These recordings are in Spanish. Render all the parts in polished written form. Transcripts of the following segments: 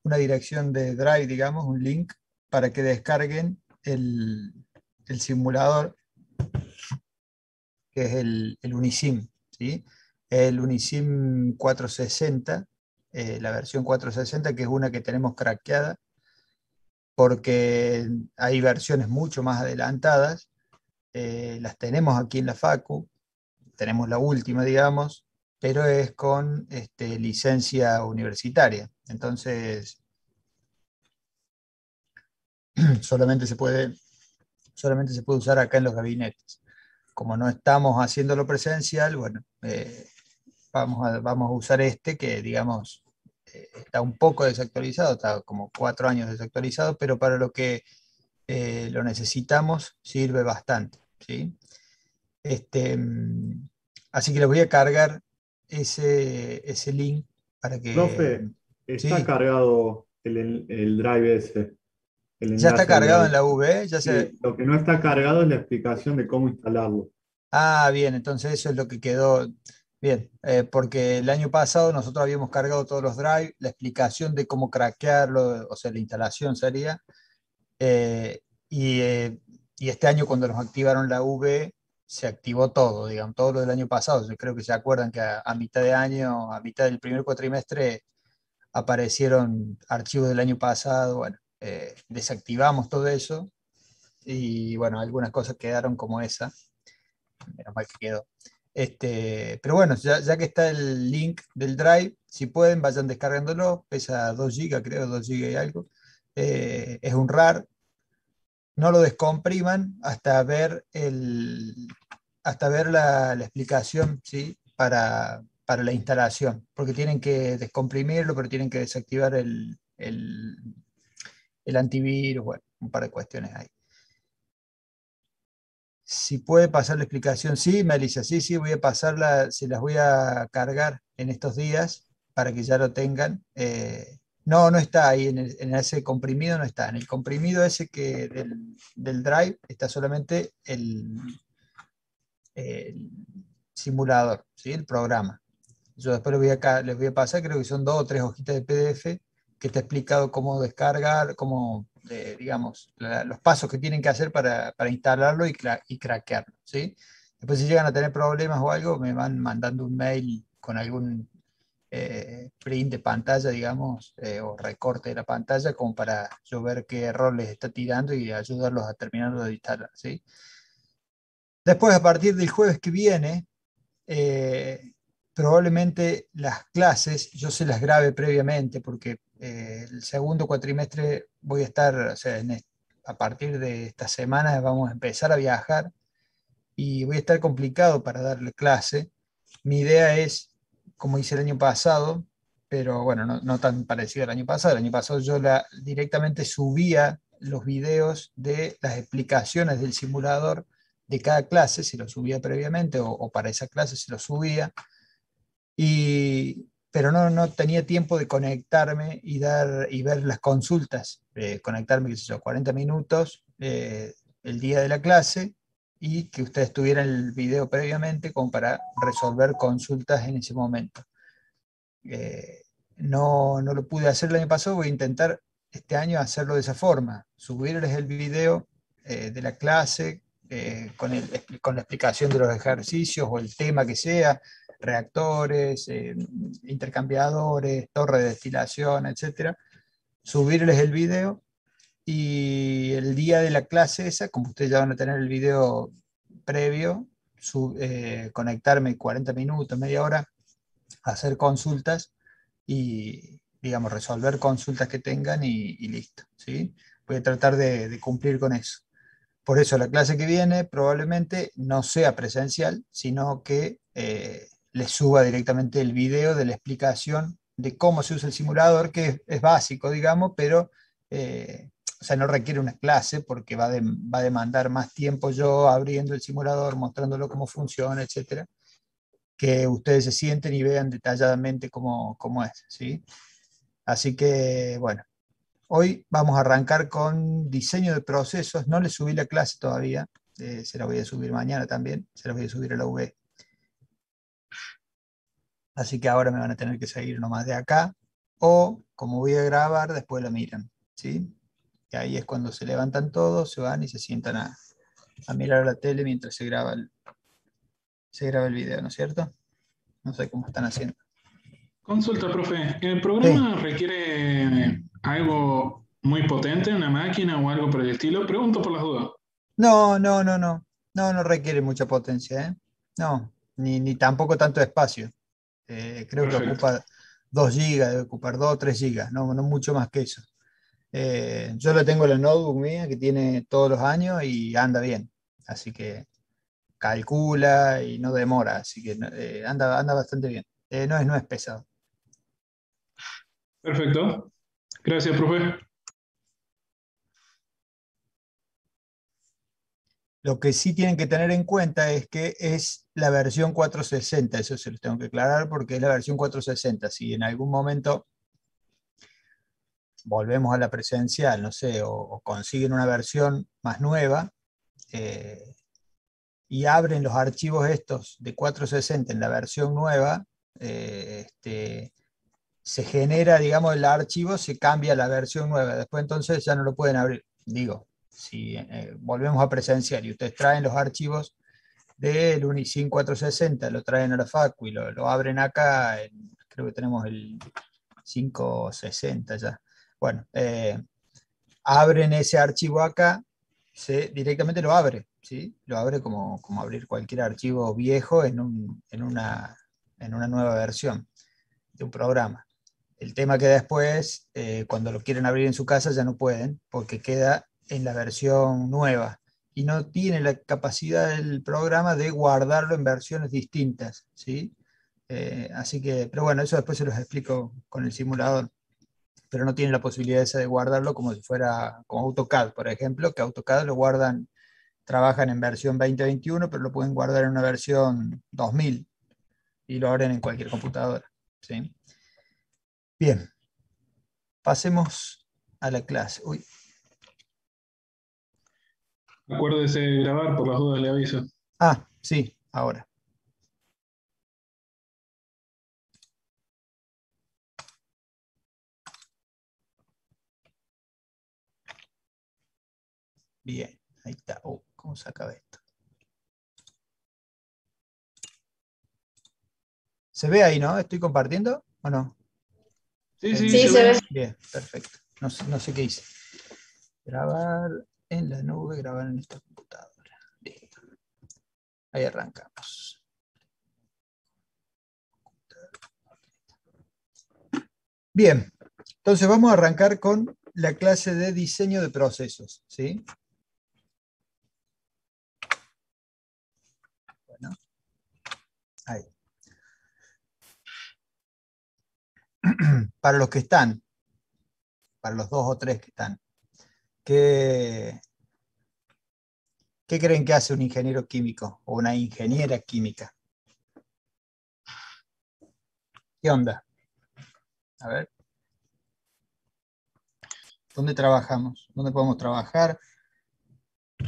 una dirección de Drive, digamos, un link para que descarguen el simulador, que es el Unisim, ¿sí? El Unisim 460, la versión 460, que es una que tenemos craqueada, porque hay versiones mucho más adelantadas, las tenemos aquí en la Facu, tenemos la última, digamos, pero es con licencia universitaria. Entonces, solamente se puede, solamente se puede usar acá en los gabinetes. Como no estamos haciéndolo presencial, bueno, vamos a usar este que, digamos, está un poco desactualizado, está como 4 años desactualizado, pero para lo que lo necesitamos sirve bastante, ¿sí? Este, mm, Así que les voy a cargar ese link para que, Profe, está sí, cargado el drive ese, el ya está enlace al cargado en drive. la V, ya se... Sí, lo que no está cargado es la explicación de cómo instalarlo. Ah, bien, entonces eso es lo que quedó bien, porque el año pasado nosotros habíamos cargado todos los drive, la explicación de cómo craquearlo, o sea, la instalación sería, eh, y, eh, y este año cuando nos activaron la V, se activó todo, digamos, todo lo del año pasado. Yo creo que se acuerdan que a mitad de año, a mitad del primer cuatrimestre, aparecieron archivos del año pasado, bueno, desactivamos todo eso y bueno, algunas cosas quedaron como esa, menos mal que quedó. Pero bueno, ya que está el link del Drive, si pueden, vayan descargándolo, pesa 2 gigas, creo, 2 gigas y algo. Es un RAR, no lo descompriman hasta ver la explicación, ¿sí? Para la instalación, porque tienen que descomprimirlo, pero tienen que desactivar el antivirus, bueno, un par de cuestiones ahí. Si puede pasar la explicación, sí, Melissa, sí, sí, voy a pasarla, se las voy a cargar en estos días para que ya lo tengan. No, no está ahí, en ese comprimido no está. En el comprimido ese del Drive está solamente el simulador, ¿sí? El programa. Yo después les voy a pasar, creo que son 2 o 3 hojitas de PDF que está explicado cómo descargar, cómo, digamos, los pasos que tienen que hacer para instalarlo y craquearlo, ¿sí? Después si llegan a tener problemas o algo, me van mandando un mail con algún print de pantalla, digamos, o recorte de la pantalla, como para yo ver qué error les está tirando y ayudarlos a terminarlo de instalar, ¿sí? Después, a partir del jueves que viene, eh, probablemente las clases yo se las grabe previamente porque el segundo cuatrimestre voy a estar, o sea, a partir de esta semana vamos a empezar a viajar y voy a estar complicado para darle clase. Mi idea es, como hice el año pasado, pero bueno, no tan parecido al año pasado. El año pasado yo directamente subía los videos de las explicaciones del simulador de cada clase, se los subía previamente o para esa clase se los subía pero no tenía tiempo de conectarme y ver las consultas, conectarme, qué sé yo, 40 minutos el día de la clase y que ustedes tuvieran el video previamente como para resolver consultas en ese momento. Eh, no lo pude hacer el año pasado, voy a intentar este año hacerlo de esa forma, subirles el video de la clase con la explicación de los ejercicios o el tema que sea, reactores, intercambiadores, torre de destilación, etcétera, subirles el video y el día de la clase esa, como ustedes ya van a tener el video previo, conectarme 40 minutos, media hora, hacer consultas y, digamos, resolver consultas que tengan y listo, ¿sí? Voy a tratar de cumplir con eso. Por eso la clase que viene probablemente no sea presencial, sino que les suba directamente el video de la explicación de cómo se usa el simulador, que es básico, digamos, pero o sea, no requiere una clase porque va a demandar más tiempo yo abriendo el simulador, mostrándolo cómo funciona, etcétera, que ustedes se sienten y vean detalladamente cómo es, ¿sí? Así que, bueno, hoy vamos a arrancar con diseño de procesos. No les subí la clase todavía, se la voy a subir mañana también, se la voy a subir a la UV. Así que ahora me van a tener que seguir nomás de acá o como voy a grabar, después lo miran, ¿sí? Y ahí es cuando se levantan todos, se van y se sientan a mirar la tele mientras se graba el video, ¿no es cierto? No sé cómo están haciendo. Consulta, profe. ¿El Sí. programa requiere algo muy potente, una máquina o algo por el estilo? Pregunto por las dudas. No, no, no, no. No, no requiere mucha potencia, ¿eh? No, ni tampoco tanto espacio. Creo que Perfecto. ocupa 2 gigas, debe ocupar 2 o 3 gigas, no, no mucho más que eso. Yo lo tengo en la notebook mía que tiene todos los años y anda bien. Así que calcula y no demora, así que anda bastante bien. No es pesado. Perfecto. Gracias, profe. Lo que sí tienen que tener en cuenta es que es la versión 460, eso se los tengo que aclarar porque es la versión 460. Si en algún momento volvemos a la presencial, no sé, o consiguen una versión más nueva eh, y abren los archivos estos de 460 en la versión nueva, se genera, digamos, el archivo, se cambia a la versión nueva, después entonces ya no lo pueden abrir. Digo, si volvemos a presencial y ustedes traen los archivos del Unicin 460, lo traen a la Facu y lo abren acá, creo que tenemos el 560 ya. Bueno, abren ese archivo acá, directamente lo abre, ¿sí? Lo abre como abrir cualquier archivo viejo en una nueva versión de un programa. El tema que después, cuando lo quieren abrir en su casa, ya no pueden, porque queda en la versión nueva y no tiene la capacidad del programa de guardarlo en versiones distintas, ¿sí? Así que, pero bueno, eso después se los explico con el simulador, pero no tiene la posibilidad esa de guardarlo como si fuera como AutoCAD, por ejemplo, que AutoCAD lo guardan, trabajan en versión 2021, pero lo pueden guardar en una versión 2000 y lo abren en cualquier computadora, ¿sí? Bien, pasemos a la clase. Uy, Acuérdese de grabar, por las dudas le aviso. sí, ahora. Bien, ahí está. ¿Cómo se acaba esto? ¿Se ve ahí, no? ¿Estoy compartiendo o no? Sí, sí, Sí, se se ve. ve. Bien, perfecto. No sé qué hice. Grabar en la nube, grabar en esta computadora. Listo. Ahí arrancamos. Bien, entonces vamos a arrancar con la clase de diseño de procesos, ¿sí? Bueno, ahí. Para los que están, para los 2 o 3 que están, ¿qué creen que hace un ingeniero químico o una ingeniera química? ¿Qué onda? A ver, ¿dónde trabajamos? ¿Dónde podemos trabajar?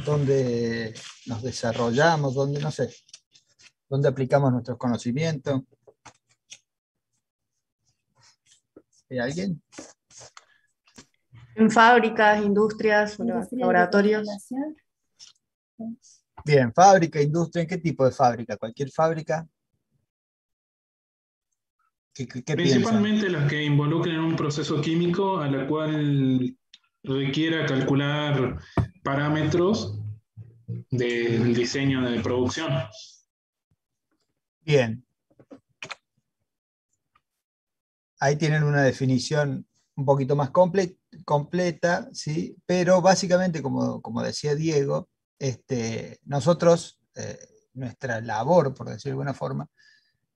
¿Dónde nos desarrollamos? ¿Dónde, no sé, dónde aplicamos nuestros conocimientos? ¿Hay alguien? En fábricas, industrias, laboratorios. Bien, fábrica, industria, ¿en qué tipo de fábrica? ¿Cualquier fábrica? ¿Qué piensan? Principalmente las que involucren un proceso químico a la cual requiera calcular parámetros del diseño de producción. Bien, ahí tienen una definición un poquito más completa, ¿sí? Pero básicamente, como decía Diego, nosotros, nuestra labor, por decir de alguna forma,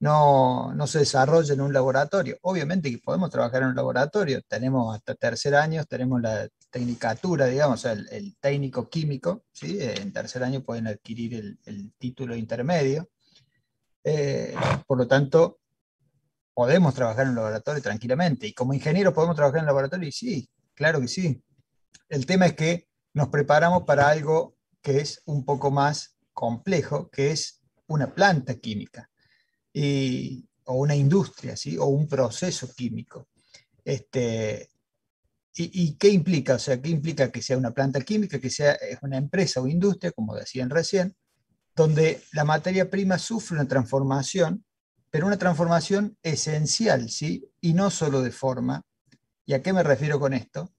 no se desarrolla en un laboratorio. Obviamente que podemos trabajar en un laboratorio, tenemos hasta tercer año, tenemos la tecnicatura, digamos, o sea, el técnico químico, ¿sí? En tercer año pueden adquirir el título intermedio. Eh, por lo tanto, podemos trabajar en un laboratorio tranquilamente. Y como ingenieros podemos trabajar en un laboratorio, y sí, claro que sí. El tema es que nos preparamos para algo que es un poco más complejo, que es una planta química o una industria, ¿sí? O un proceso químico. Este, ¿y qué implica? O sea, ¿qué implica que sea una planta química, que sea una empresa o industria, como decían recién, donde la materia prima sufre una transformación, pero una transformación esencial, ¿sí? Y no solo de forma. ¿Y a qué me refiero con esto?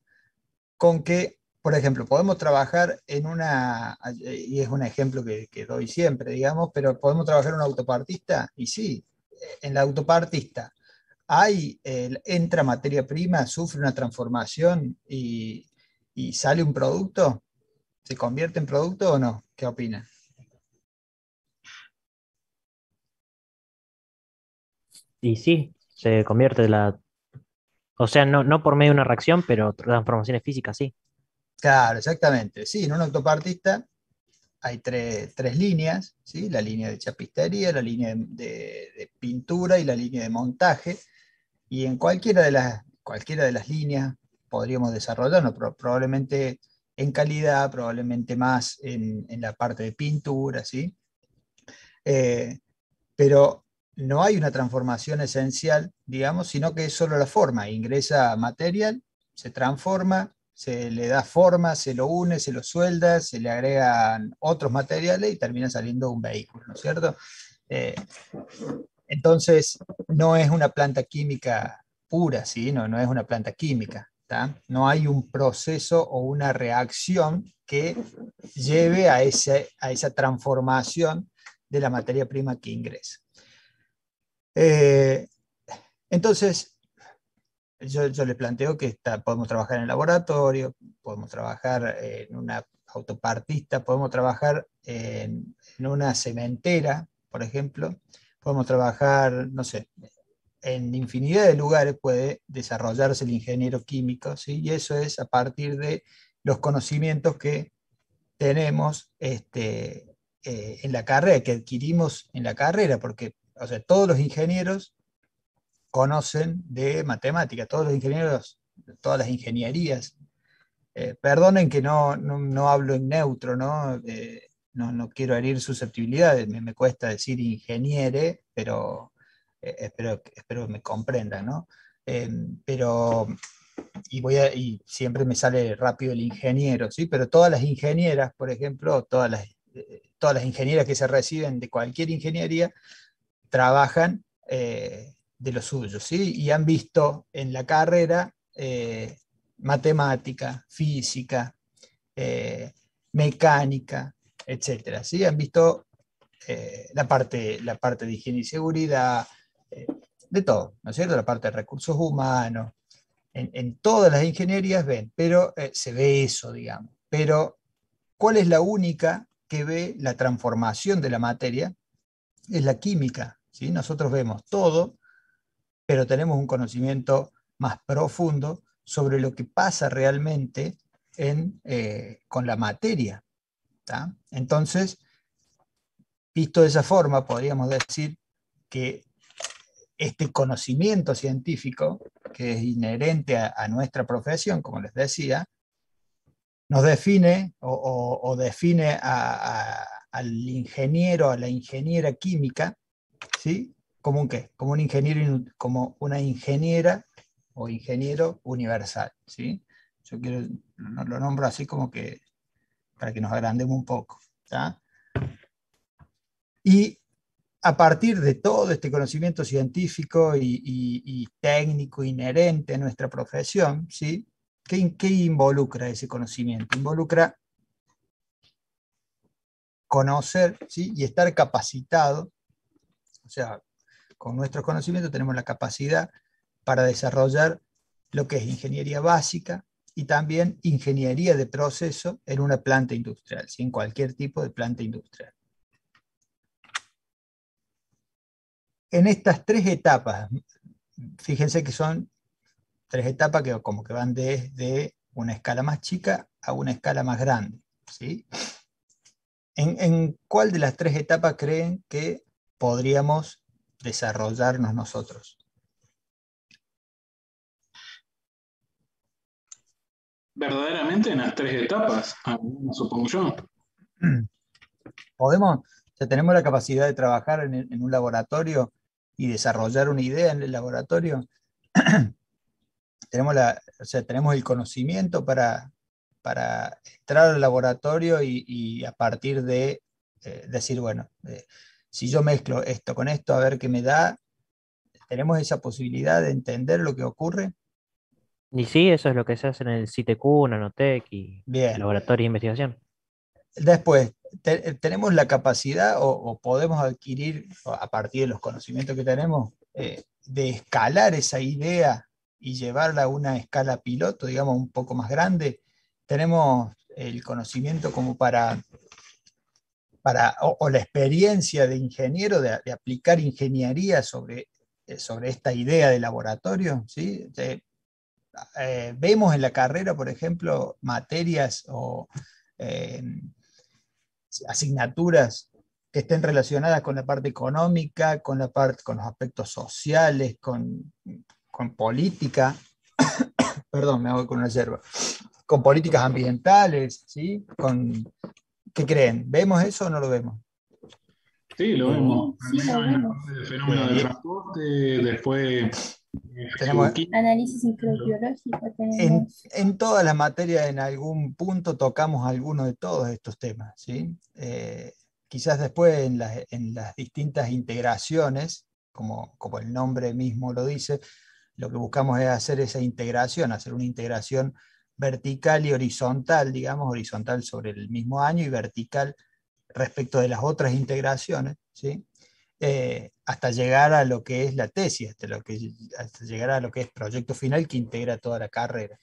Con que, por ejemplo, podemos trabajar en una, y es un ejemplo que doy siempre, digamos, pero podemos trabajar en una autopartista, y sí, en la autopartista entra materia prima, sufre una transformación y sale un producto, ¿se convierte en producto o no? ¿Qué opinan? Y sí, se convierte o sea, no por medio de una reacción, pero transformaciones físicas, sí. Claro, exactamente. Sí, en un autopartista hay tres líneas, ¿sí? La línea de chapistería, la línea de pintura y la línea de montaje. Y en cualquiera de las líneas podríamos desarrollarnos, probablemente en calidad, probablemente más en la parte de pintura, ¿sí? Eh, pero no hay una transformación esencial, digamos, sino que es solo la forma. Ingresa material, se transforma, se le da forma, se lo une, se lo suelda, se le agregan otros materiales y termina saliendo un vehículo, ¿no es cierto? Eh, entonces, no es una planta química pura, ¿sí? No es una planta química, ¿tá? No hay un proceso o una reacción que lleve a esa transformación de la materia prima que ingresa. Eh, entonces, yo les planteo que podemos trabajar en el laboratorio, podemos trabajar en una autopartista, podemos trabajar en una cementera, por ejemplo, podemos trabajar, no sé, en infinidad de lugares puede desarrollarse el ingeniero químico, ¿sí? Y eso es a partir de los conocimientos que tenemos en la carrera, que adquirimos en la carrera, porque o sea, todos los ingenieros conocen de matemática, todos los ingenieros, todas las ingenierías. Perdonen que no hablo en neutro, ¿no? No quiero herir susceptibilidades, me cuesta decir ingeniere, pero espero que me comprendan, ¿no? Pero, y siempre me sale rápido el ingeniero, ¿sí? Pero todas las ingenieras, por ejemplo, todas las ingenieras que se reciben de cualquier ingeniería, trabajan de lo suyo, ¿sí? Y han visto en la carrera matemática, física, eh, mecánica, etcétera, ¿sí? Han visto la parte de higiene y seguridad, eh, de todo, ¿no es cierto? La parte de recursos humanos, en todas las ingenierías ven, pero se ve eso, digamos. Pero, ¿cuál es la única que ve la transformación de la materia? Es la química, ¿sí? Nosotros vemos todo, pero tenemos un conocimiento más profundo sobre lo que pasa realmente con la materia, ¿tá? Entonces, visto de esa forma, podríamos decir que este conocimiento científico, que es inherente a nuestra profesión, como les decía, nos define o define al ingeniero, a la ingeniera química, ¿sí? ¿Como un qué? Como un ingeniero, como una ingeniera o ingeniero universal, ¿sí? Yo lo nombro así como que para que nos agrandemos un poco, ¿tá? Y a partir de todo este conocimiento científico y técnico inherente a nuestra profesión, ¿sí? ¿Qué involucra ese conocimiento? Involucra conocer, ¿sí? Y estar capacitado, o sea, con nuestros conocimientos tenemos la capacidad para desarrollar lo que es ingeniería básica y también ingeniería de proceso en una planta industrial, ¿sí? En cualquier tipo de planta industrial. En estas tres etapas, fíjense que son tres etapas que como que van desde una escala más chica a una escala más grande, ¿sí? ¿En cuál de las tres etapas creen que podríamos desarrollarnos nosotros? Verdaderamente en las tres etapas, supongo yo. ¿Podemos, o sea, tenemos la capacidad de trabajar en un laboratorio y desarrollar una idea en el laboratorio? o sea, tenemos el conocimiento para entrar al laboratorio y a partir de decir, bueno, si yo mezclo esto con esto, a ver qué me da, tenemos esa posibilidad de entender lo que ocurre. Y sí, eso es lo que se hace en el CITQ, Nanotec y Bien. laboratorio de investigación. Después, tenemos la capacidad o podemos adquirir, a partir de los conocimientos que tenemos, de escalar esa idea y llevarla a una escala piloto, digamos, un poco más grande. Tenemos el conocimiento como o la experiencia de ingeniero de aplicar ingeniería sobre esta idea de laboratorio, ¿sí? Vemos en la carrera, por ejemplo, materias o eh, asignaturas que estén relacionadas con la parte económica, con los aspectos sociales, con política, perdón, me hago con una yerba, con políticas ambientales, ¿sí? ¿Qué creen? ¿Vemos eso o no lo vemos? Sí, lo vemos. Sí, sí, lo Primero en la vemos. parte de fenómenos de transporte, después Tenemos, Análisis microbiológico en, tenemos. en todas las materias, en algún punto tocamos alguno de todos estos temas, ¿sí? Quizás después en las distintas integraciones, como el nombre mismo lo dice, lo que buscamos es hacer esa integración, hacer una integración vertical y horizontal, digamos, horizontal sobre el mismo año y vertical respecto de las otras integraciones, ¿sí? Hasta llegar a lo que es la tesis, hasta llegar a lo que es proyecto final que integra toda la carrera.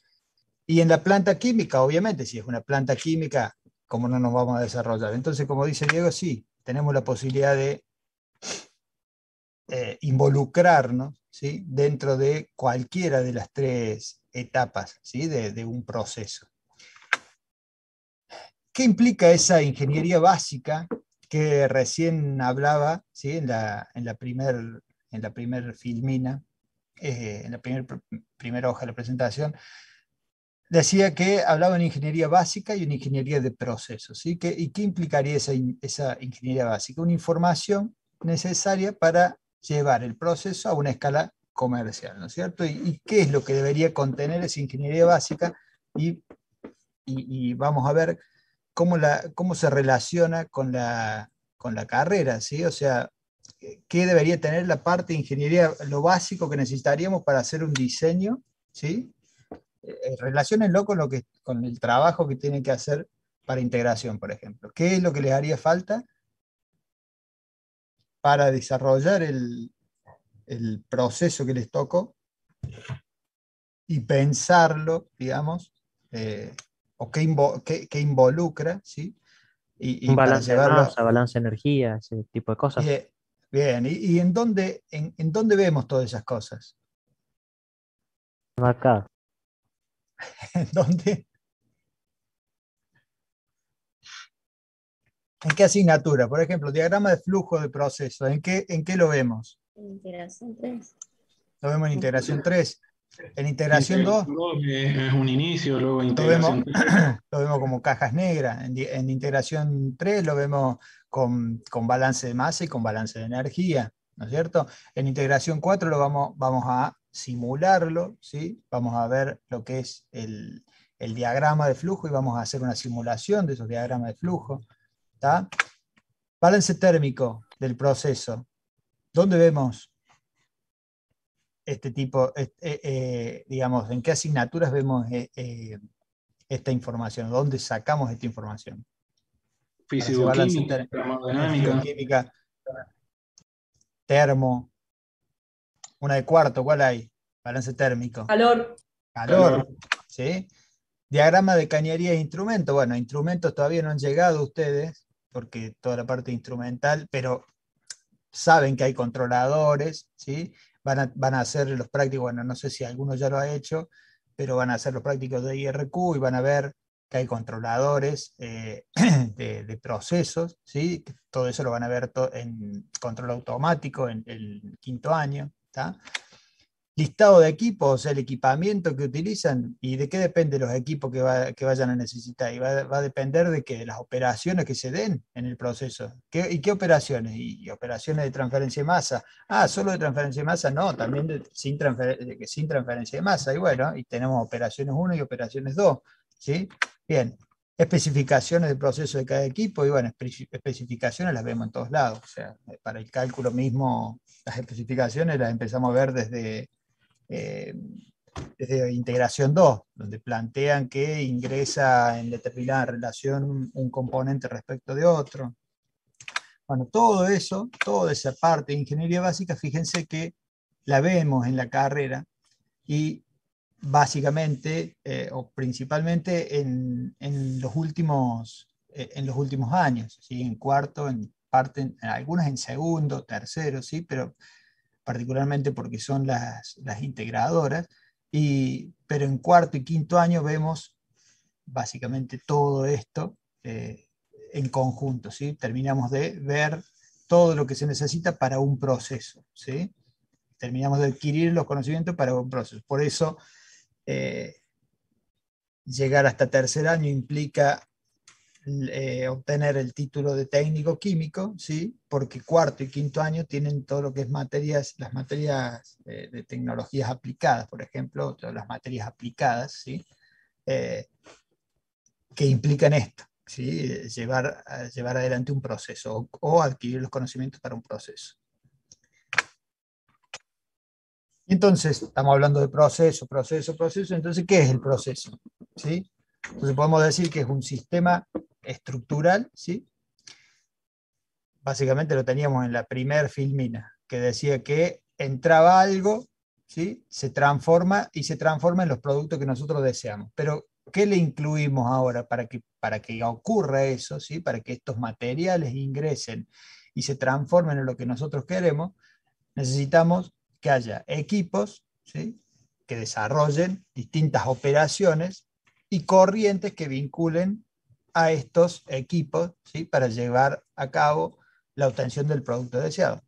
Y en la planta química, obviamente, si es una planta química, ¿cómo no nos vamos a desarrollar? Entonces, como dice Diego, sí, tenemos la posibilidad de involucrarnos, ¿sí? Dentro de cualquiera de las tres etapas, ¿sí? de un proceso. ¿Qué implica esa ingeniería básica que recién hablaba, ¿sí? en la primer filmina, en la primera hoja de la presentación? Decía que hablaba de una ingeniería básica y una ingeniería de procesos, ¿sí? ¿Y qué implicaría esa ingeniería básica? Una información necesaria para llevar el proceso a una escala comercial, ¿no es cierto? ¿Y qué es lo que debería contener esa ingeniería básica? Y vamos a ver cómo se relaciona con la carrera, ¿sí? O sea, ¿qué debería tener la parte de ingeniería, lo básico que necesitaríamos para hacer un diseño, ¿sí? Relaciónenlo con el trabajo que tienen que hacer para integración, por ejemplo. ¿Qué es lo que les haría falta para desarrollar el proceso que les tocó y pensarlo, digamos, o qué involucra, ¿sí? Un Y para balance de llevarlo. masa, balance de energía, ese tipo de cosas. Bien, bien. ¿Y en dónde vemos todas esas cosas? Acá. ¿En dónde? ¿En qué asignatura? Por ejemplo, diagrama de flujo de proceso. ¿En qué lo vemos? Integración 3. Lo vemos en integración 3. En integración 2 integración 2 es un inicio, luego lo vemos, integración 3. lo vemos como cajas negras. En integración 3 lo vemos con balance de masa y con balance de energía, ¿no es cierto? En integración 4 vamos a simularlo, ¿sí? Vamos a ver lo que es el diagrama de flujo y vamos a hacer una simulación de esos diagramas de flujo. ¿Está? Balance térmico del proceso. ¿Dónde vemos este tipo, digamos, en qué asignaturas vemos esta información? ¿Dónde sacamos esta información? Para hacer balance Físico-química, termodinámica. físico-química, termo, una de cuarto, ¿cuál hay? Balance térmico. Calor. Calor, ¿sí? Diagrama de cañería e instrumento. Bueno, instrumentos todavía no han llegado ustedes, porque toda la parte instrumental, pero saben que hay controladores, ¿sí? Van a hacer los prácticos, bueno, no sé si alguno ya lo ha hecho, pero van a hacer los prácticos de IRQ y van a ver que hay controladores de procesos, ¿sí? Todo eso lo van a ver en control automático en el quinto año, ¿tá? listado de equipos, o sea, el equipamiento que utilizan y de qué depende los equipos que vayan a necesitar. Y va a depender de que las operaciones que se den en el proceso. ¿Y qué operaciones? Y operaciones de transferencia de masa. Ah, solo de transferencia de masa, no, también sin transferencia de masa. Y bueno, y tenemos operaciones 1 y operaciones 2. ¿Sí? Bien. Especificaciones del proceso de cada equipo, y bueno, especificaciones las vemos en todos lados. O sea, para el cálculo mismo, las especificaciones las empezamos a ver desde integración 2, donde plantean que ingresa en determinada relación un componente respecto de otro. Bueno, todo eso, toda esa parte de ingeniería básica, fíjense que la vemos en la carrera y básicamente o principalmente en los últimos años, ¿sí? En cuarto, en parte, en algunas en segundo, tercero, ¿sí? Pero particularmente porque son las integradoras, pero en cuarto y quinto año vemos básicamente todo esto en conjunto, ¿sí? Terminamos de ver todo lo que se necesita para un proceso, ¿sí? Terminamos de adquirir los conocimientos para un proceso. Por eso, llegar hasta tercer año implica obtener el título de técnico químico, ¿sí? Porque cuarto y quinto año tienen todo lo que es las materias de tecnologías aplicadas, por ejemplo, todas las materias aplicadas, ¿sí? Que implican esto, ¿sí? Llevar adelante un proceso o adquirir los conocimientos para un proceso. Entonces, estamos hablando de proceso, entonces, ¿qué es el proceso? ¿Sí? Entonces podemos decir que es un sistema estructural, ¿sí? Básicamente lo teníamos en la primer filmina, que decía que entraba algo, ¿sí? Se transforma en los productos que nosotros deseamos. Pero, ¿qué le incluimos ahora para que ocurra eso, ¿sí? Para que estos materiales ingresen y se transformen en lo que nosotros queremos? Necesitamos que haya equipos, ¿sí? Que desarrollen distintas operaciones y corrientes que vinculen a estos equipos, ¿sí? Para llevar a cabo la obtención del producto deseado.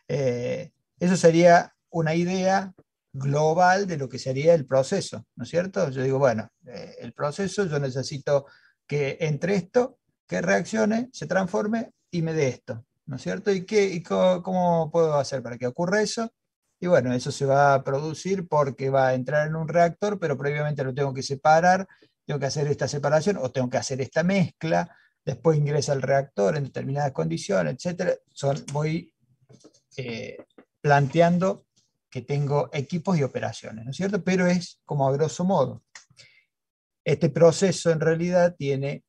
Eso sería una idea global de lo que sería el proceso, ¿no es cierto? Yo digo, bueno, el proceso, yo necesito que entre esto, que reaccione, se transforme y me dé esto, ¿no es cierto? ¿Y cómo puedo hacer para que ocurra eso? Y bueno, eso se va a producir porque va a entrar en un reactor, pero previamente lo tengo que separar, tengo que hacer esta separación o tengo que hacer esta mezcla, después ingresa al reactor en determinadas condiciones, etc. Voy planteando que tengo equipos y operaciones, ¿no es cierto? Pero es como a grosso modo. Este proceso en realidad tiene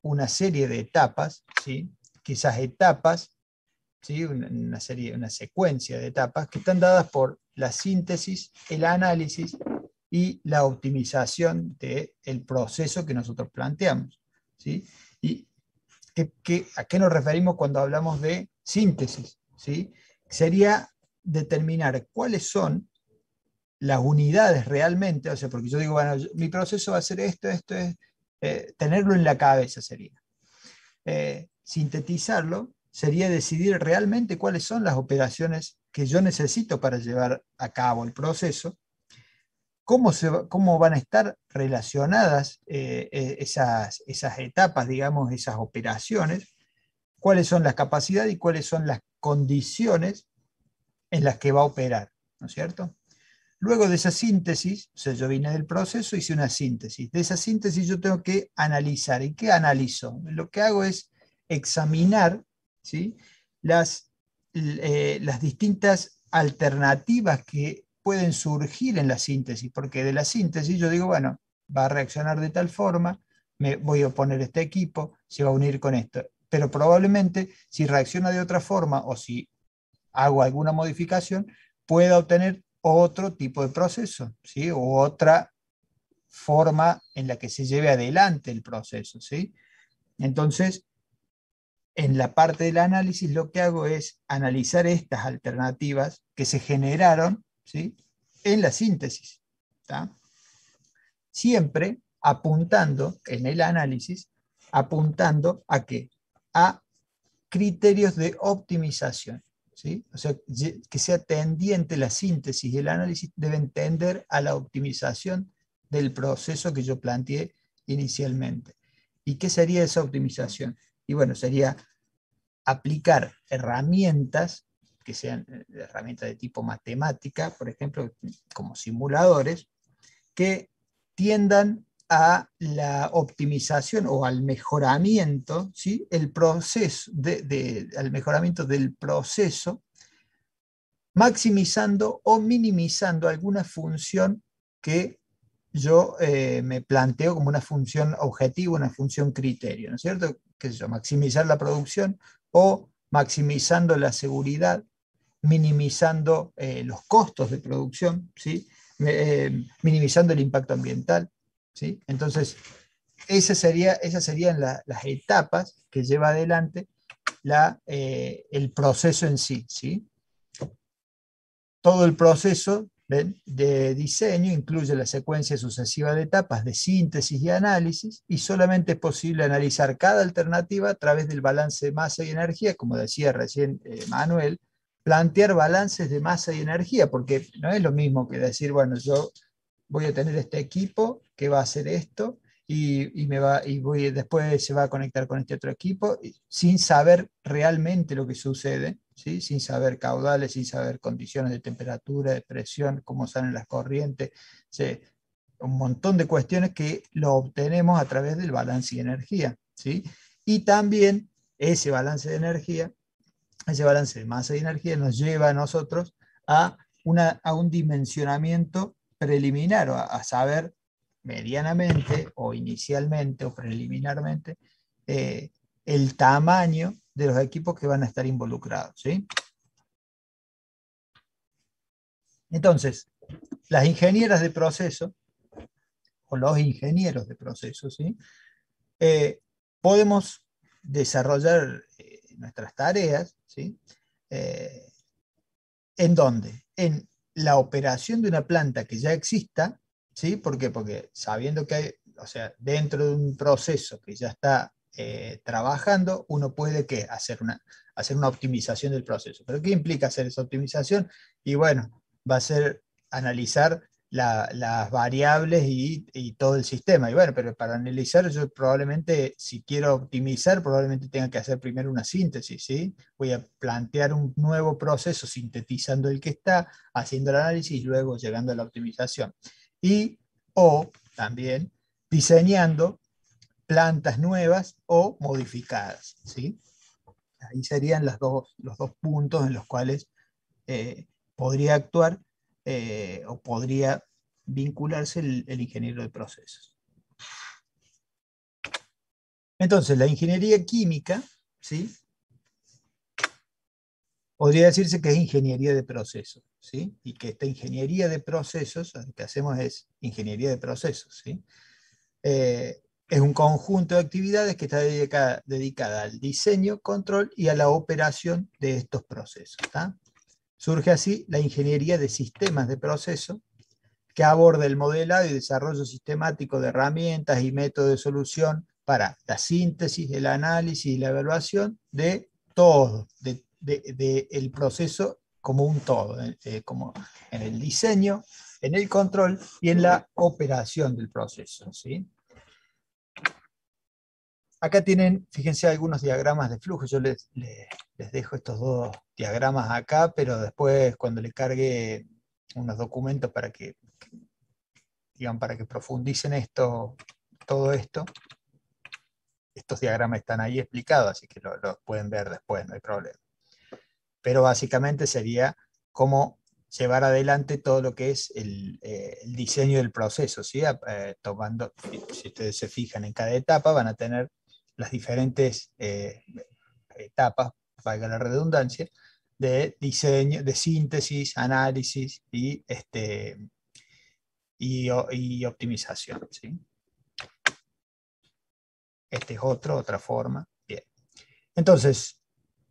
una serie de etapas, ¿sí? Que esas etapas, ¿sí? Una secuencia de etapas que están dadas por la síntesis, el análisis y la optimización del proceso que nosotros planteamos, ¿sí? ¿Y a qué nos referimos cuando hablamos de síntesis? ¿Sí? Sería determinar cuáles son las unidades realmente, o sea, porque yo digo, bueno, mi proceso va a ser esto es, tenerlo en la cabeza sería. Sintetizarlo sería decidir realmente cuáles son las operaciones que yo necesito para llevar a cabo el proceso, cómo van a estar relacionadas esas etapas, digamos, esas operaciones, cuáles son las capacidades y cuáles son las condiciones en las que va a operar, ¿no es cierto? Luego de esa síntesis, o sea, yo vine del proceso, hice una síntesis. De esa síntesis yo tengo que analizar. ¿Y qué analizo? Lo que hago es examinar, ¿sí? las distintas alternativas que pueden surgir en la síntesis, porque de la síntesis yo digo, bueno, va a reaccionar de tal forma, me voy a poner este equipo, se va a unir con esto. Pero probablemente si reacciona de otra forma o si hago alguna modificación, pueda obtener otro tipo de proceso, ¿sí? O otra forma en la que se lleve adelante el proceso, ¿sí? Entonces, en la parte del análisis lo que hago es analizar estas alternativas que se generaron, ¿sí? En la síntesis, ¿tá? Siempre apuntando en el análisis, apuntando a qué? A criterios de optimización. ¿sí? O sea, que sea tendiente la síntesis y el análisis deben tender a la optimización del proceso que yo planteé inicialmente. ¿Y qué sería esa optimización? Y bueno, sería aplicar herramientas que sean herramientas de tipo matemática, por ejemplo, como simuladores, que tiendan a la optimización o al mejoramiento, ¿sí? El proceso al mejoramiento del proceso, maximizando o minimizando alguna función que yo me planteo como una función objetivo, una función criterio, ¿no es cierto? ¿Qué sé yo? Maximizar la producción o maximizando la seguridad, minimizando los costos de producción, ¿sí? Minimizando el impacto ambiental, ¿sí? Entonces, esas serían las etapas que lleva adelante el proceso en sí, ¿sí? Todo el proceso de diseño incluye la secuencia sucesiva de etapas de síntesis y análisis, y solamente es posible analizar cada alternativa a través del balance de masa y energía, como decía recién Manuel, plantear balances de masa y energía, porque no es lo mismo que decir, bueno, yo voy a tener este equipo que va a hacer esto, después se va a conectar con este otro equipo, sin saber realmente lo que sucede, ¿sí? Sin saber caudales, sin saber condiciones de temperatura, de presión, cómo salen las corrientes, ¿sí? Un montón de cuestiones que lo obtenemos a través del balance de energía, ¿sí? Y también ese balance de energía, ese balance de masa y energía nos lleva a nosotros a un dimensionamiento preliminar, a saber medianamente o inicialmente o preliminarmente el tamaño de los equipos que van a estar involucrados, ¿sí? Entonces, las ingenieras de proceso o los ingenieros de proceso, ¿sí? Podemos desarrollar nuestras tareas, ¿sí? ¿En dónde? En la operación de una planta que ya exista, ¿sí? ¿Por qué? Porque sabiendo que hay, o sea, dentro de un proceso que ya está trabajando, uno puede ¿qué? Hacer una optimización del proceso. ¿Pero qué implica hacer esa optimización? Y bueno, va a ser analizar las variables y todo el sistema. Y bueno, pero para analizar yo probablemente, si quiero optimizar, probablemente tenga que hacer primero una síntesis, ¿sí? Voy a plantear un nuevo proceso sintetizando el que está, haciendo el análisis y luego llegando a la optimización. O también diseñando plantas nuevas o modificadas, ¿sí? Ahí serían los dos puntos en los cuales podría actuar o podría vincularse el ingeniero de procesos. Entonces, la ingeniería química, ¿sí? Podría decirse que es ingeniería de procesos, ¿sí? Y que esta ingeniería de procesos, lo que hacemos es ingeniería de procesos, ¿sí? Es un conjunto de actividades que está dedicada al diseño, control y a la operación de estos procesos, ¿tá? Surge así la ingeniería de sistemas de proceso, que aborda el modelado y desarrollo sistemático de herramientas y métodos de solución para la síntesis, el análisis y la evaluación de todo, el proceso como un todo, como en el diseño, en el control y en la operación del proceso, ¿sí? Acá tienen, fíjense, algunos diagramas de flujo. Yo les dejo estos dos diagramas acá, pero después cuando le cargue unos documentos para que profundicen todo esto, estos diagramas están ahí explicados, así que los pueden ver después, no hay problema. Pero básicamente sería cómo llevar adelante todo lo que es el diseño del proceso, ¿sí? Tomando, si ustedes se fijan en cada etapa, van a tener las diferentes etapas, valga la redundancia, de diseño, de síntesis, análisis y optimización, ¿sí? Esta es otra forma. Bien. Entonces,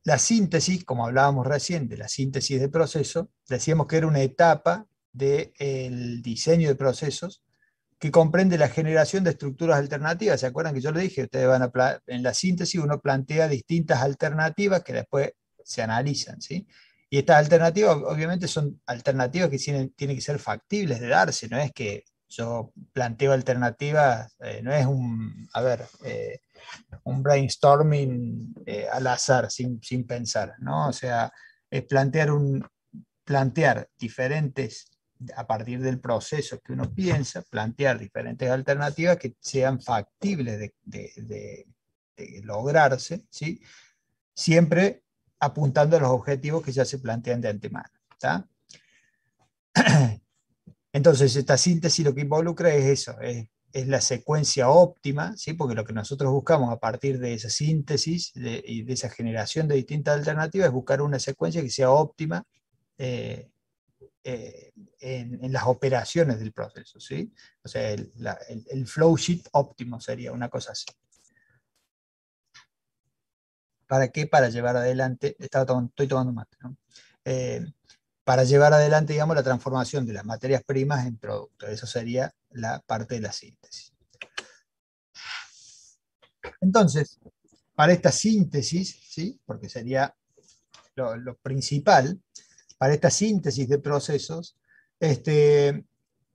la síntesis, como hablábamos recién de la síntesis de proceso, decíamos que era una etapa del diseño de procesos que comprende la generación de estructuras alternativas. ¿Se acuerdan que yo le dije? Ustedes en la síntesis uno plantea distintas alternativas que después se analizan, ¿sí? Y estas alternativas, obviamente, son alternativas que tienen que ser factibles de darse, no es que yo planteo alternativas, no es un brainstorming al azar, sin pensar, ¿no? O sea, es plantear diferentes, a partir del proceso que uno piensa, plantear diferentes alternativas que sean factibles de lograrse, ¿sí? Siempre apuntando a los objetivos que ya se plantean de antemano. ¿Está? Entonces, esta síntesis lo que involucra es eso, es la secuencia óptima, ¿sí? Porque lo que nosotros buscamos a partir de esa síntesis y de esa generación de distintas alternativas es buscar una secuencia que sea óptima en las operaciones del proceso, ¿sí? O sea, el flow sheet óptimo sería una cosa así. ¿Para qué? Para llevar adelante, estoy tomando mate, ¿no? Para llevar adelante, digamos, la transformación de las materias primas en productos. Eso sería la parte de la síntesis. Entonces, para esta síntesis, ¿sí? Porque sería lo principal, para esta síntesis de procesos,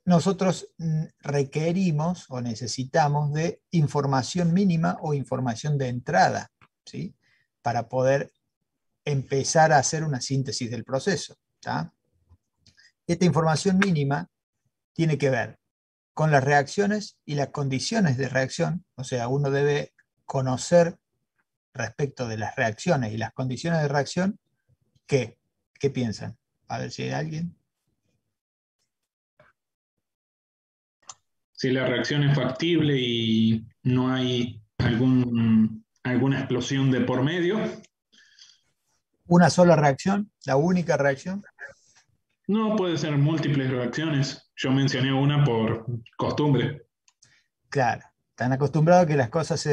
nosotros requerimos o necesitamos de información mínima o información de entrada, ¿sí? Para poder empezar a hacer una síntesis del proceso. ¿Tá? Esta información mínima tiene que ver con las reacciones y las condiciones de reacción, o sea, uno debe conocer respecto de las reacciones y las condiciones de reacción, ¿qué piensan? A ver si hay alguien. Si la reacción es factible y no hay alguna explosión de por medio. Una sola reacción, la única reacción. No, puede ser múltiples reacciones. Yo mencioné una por costumbre. Claro, están acostumbrados a que las cosas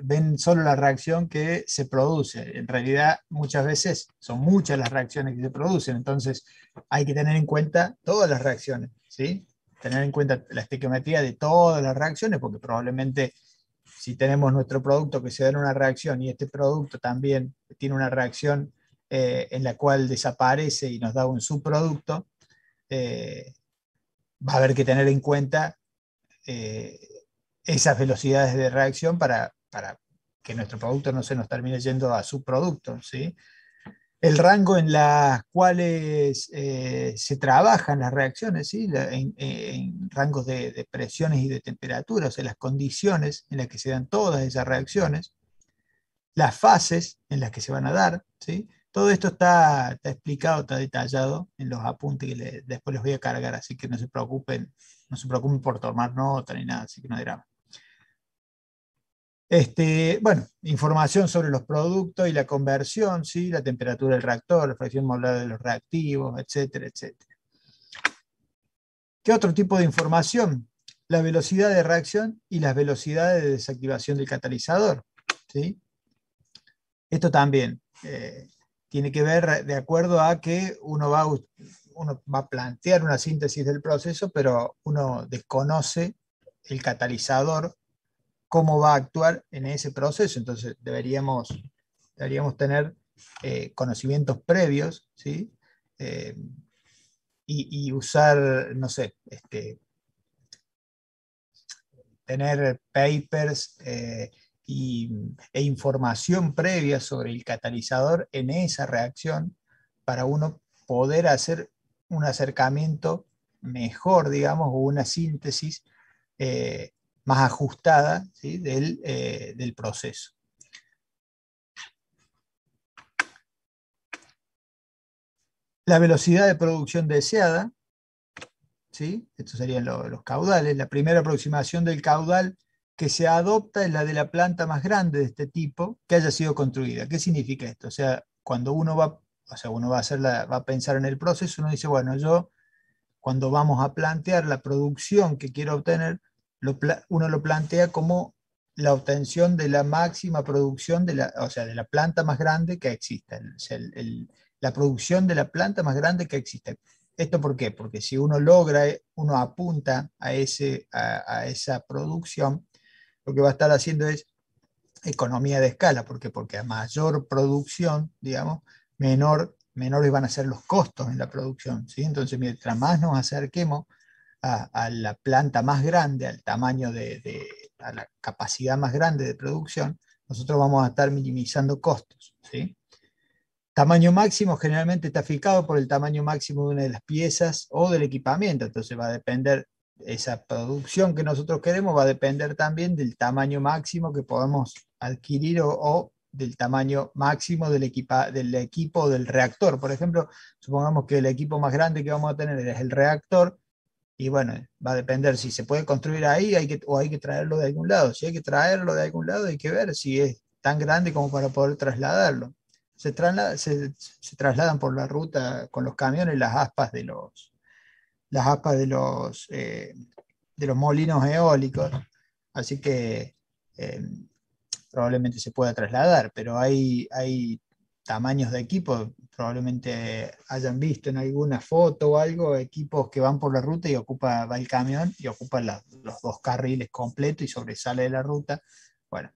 ven solo la reacción que se produce. En realidad, muchas veces son muchas las reacciones que se producen, entonces hay que tener en cuenta todas las reacciones, ¿sí? Tener en cuenta la estequiometría de todas las reacciones, porque probablemente si tenemos nuestro producto que se da en una reacción y este producto también tiene una reacción en la cual desaparece y nos da un subproducto, va a haber que tener en cuenta esas velocidades de reacción para que nuestro producto no se nos termine yendo a subproducto, ¿sí? El rango en las cuales se trabajan las reacciones, ¿sí? En rangos de presiones y de temperaturas, en las condiciones en las que se dan todas esas reacciones, las fases en las que se van a dar, ¿sí? Todo esto está explicado, está detallado en los apuntes que después les voy a cargar, así que no se preocupen por tomar nota ni nada, así que no hay drama. Bueno, información sobre los productos y la conversión, ¿sí? La temperatura del reactor, la fracción molar de los reactivos, etcétera, etcétera. ¿Qué otro tipo de información? La velocidad de reacción y las velocidades de desactivación del catalizador, ¿sí? Esto también tiene que ver de acuerdo a que uno va a plantear una síntesis del proceso, pero uno desconoce el catalizador, cómo va a actuar en ese proceso. Entonces deberíamos tener conocimientos previos, ¿sí? Y usar, no sé, tener papers e información previa sobre el catalizador en esa reacción para uno poder hacer un acercamiento mejor, digamos, o una síntesis más ajustada, ¿sí? del proceso. La velocidad de producción deseada, ¿sí? Estos serían los caudales. La primera aproximación del caudal que se adopta es la de la planta más grande de este tipo que haya sido construida. ¿Qué significa esto? O sea, cuando uno va a pensar en el proceso, uno dice, bueno, cuando vamos a plantear la producción que quiero obtener, uno lo plantea como la obtención de la máxima producción de la planta más grande que exista, la producción de la planta más grande que existe. ¿Esto por qué? Porque si uno apunta a esa producción, lo que va a estar haciendo es economía de escala. ¿Por qué? Porque a mayor producción, digamos, menor menores van a ser los costos en la producción, ¿sí? Entonces, mientras más nos acerquemos a la planta más grande, al tamaño a la capacidad más grande de producción, nosotros vamos a estar minimizando costos, ¿sí? Tamaño máximo generalmente está fijado por el tamaño máximo de una de las piezas o del equipamiento, entonces va a depender, esa producción que nosotros queremos va a depender también del tamaño máximo que podemos adquirir o del tamaño máximo del equipo o del reactor. Por ejemplo, supongamos que el equipo más grande que vamos a tener es el reactor, y bueno, va a depender si se puede construir ahí o hay que traerlo de algún lado. Si hay que traerlo de algún lado, hay que ver si es tan grande como para poder trasladarlo. Se trasladan por la ruta con los camiones las aspas de los molinos eólicos, así que probablemente se pueda trasladar, pero hay tamaños de equipos, probablemente hayan visto en alguna foto o algo, equipos que van por la ruta y va el camión y ocupa los dos carriles completos y sobresale de la ruta. Bueno,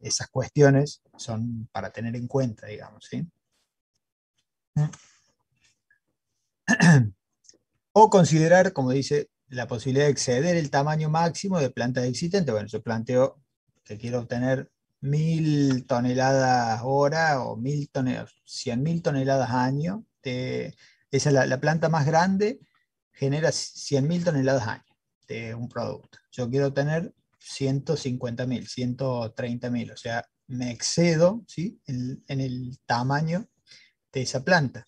esas cuestiones son para tener en cuenta, digamos, ¿sí? O considerar, como dice, la posibilidad de exceder el tamaño máximo de plantas existentes. Bueno, yo planteo que quiero obtener 1000 toneladas hora o 100.000 toneladas año. Esa es la planta más grande, genera 100.000 toneladas año de un producto. Yo quiero obtener 150.000, 130.000, o sea, me excedo, ¿sí?, en el tamaño de esa planta.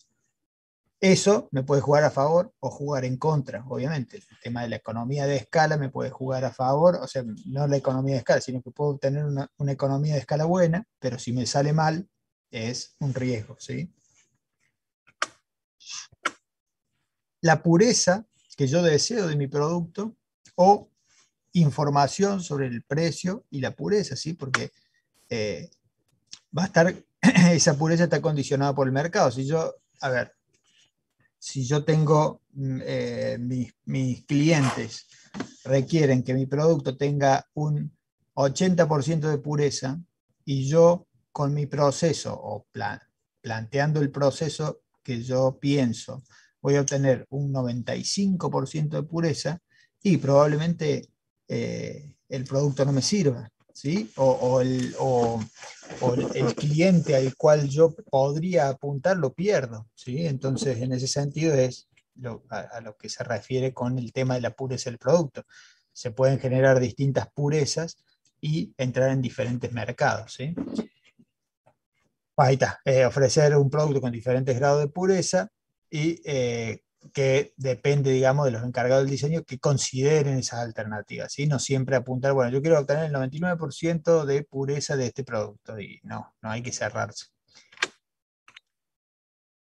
Eso me puede jugar a favor o jugar en contra, obviamente. El tema de la economía de escala me puede jugar a favor, o sea, no la economía de escala, sino que puedo tener una economía de escala buena, pero si me sale mal, es un riesgo, ¿sí? La pureza que yo deseo de mi producto o información sobre el precio y la pureza, ¿sí? Porque va a estar, esa pureza está condicionada por el mercado. Si yo tengo, mis clientes requieren que mi producto tenga un 80% de pureza y yo con mi proceso o planteando el proceso que yo pienso, voy a obtener un 95% de pureza y probablemente el producto no me sirva, ¿sí? O el cliente al cual yo podría apuntar lo pierdo, ¿sí? Entonces, en ese sentido es a lo que se refiere con el tema de la pureza del producto. Se pueden generar distintas purezas y entrar en diferentes mercados, ¿sí? Ahí está, ofrecer un producto con diferentes grados de pureza y que depende, digamos, de los encargados del diseño que consideren esas alternativas, ¿sí? No siempre apuntar, bueno, yo quiero obtener el 99% de pureza de este producto, y no hay que cerrarse.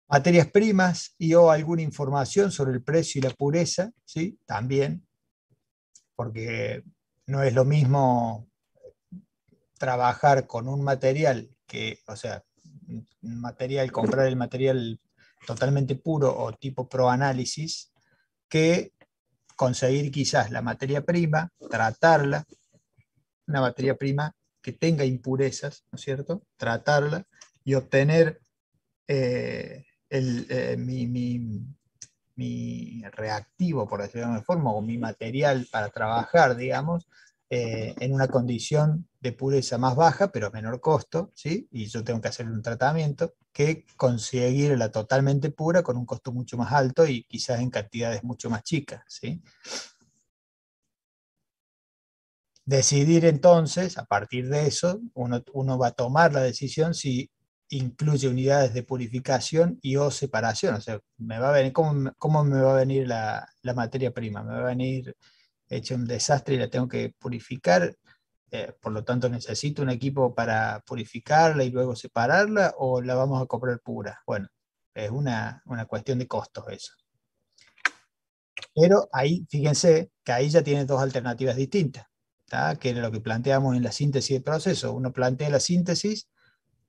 Materias primas y o alguna información sobre el precio y la pureza, ¿sí? También, porque no es lo mismo trabajar con un material o sea, comprar el material totalmente puro o tipo proanálisis, que conseguir quizás la materia prima, tratarla, una materia prima que tenga impurezas, ¿no es cierto? Tratarla y obtener mi reactivo, por decirlo de alguna forma, o mi material para trabajar, digamos, en una condición de pureza más baja, pero a menor costo, ¿sí? Y yo tengo que hacer un tratamiento, que conseguirla totalmente pura con un costo mucho más alto y quizás en cantidades mucho más chicas, ¿sí? Decidir entonces, a partir de eso, uno va a tomar la decisión si incluye unidades de purificación y o separación. O sea, ¿cómo me va a venir la materia prima? ¿Me va a venir hecha un desastre y la tengo que purificar? Por lo tanto, ¿necesito un equipo para purificarla y luego separarla, o la vamos a comprar pura? Bueno, es una cuestión de costos eso. Pero ahí, fíjense que ahí ya tiene dos alternativas distintas, ¿tá? Que era lo que planteamos en la síntesis de proceso. Uno plantea la síntesis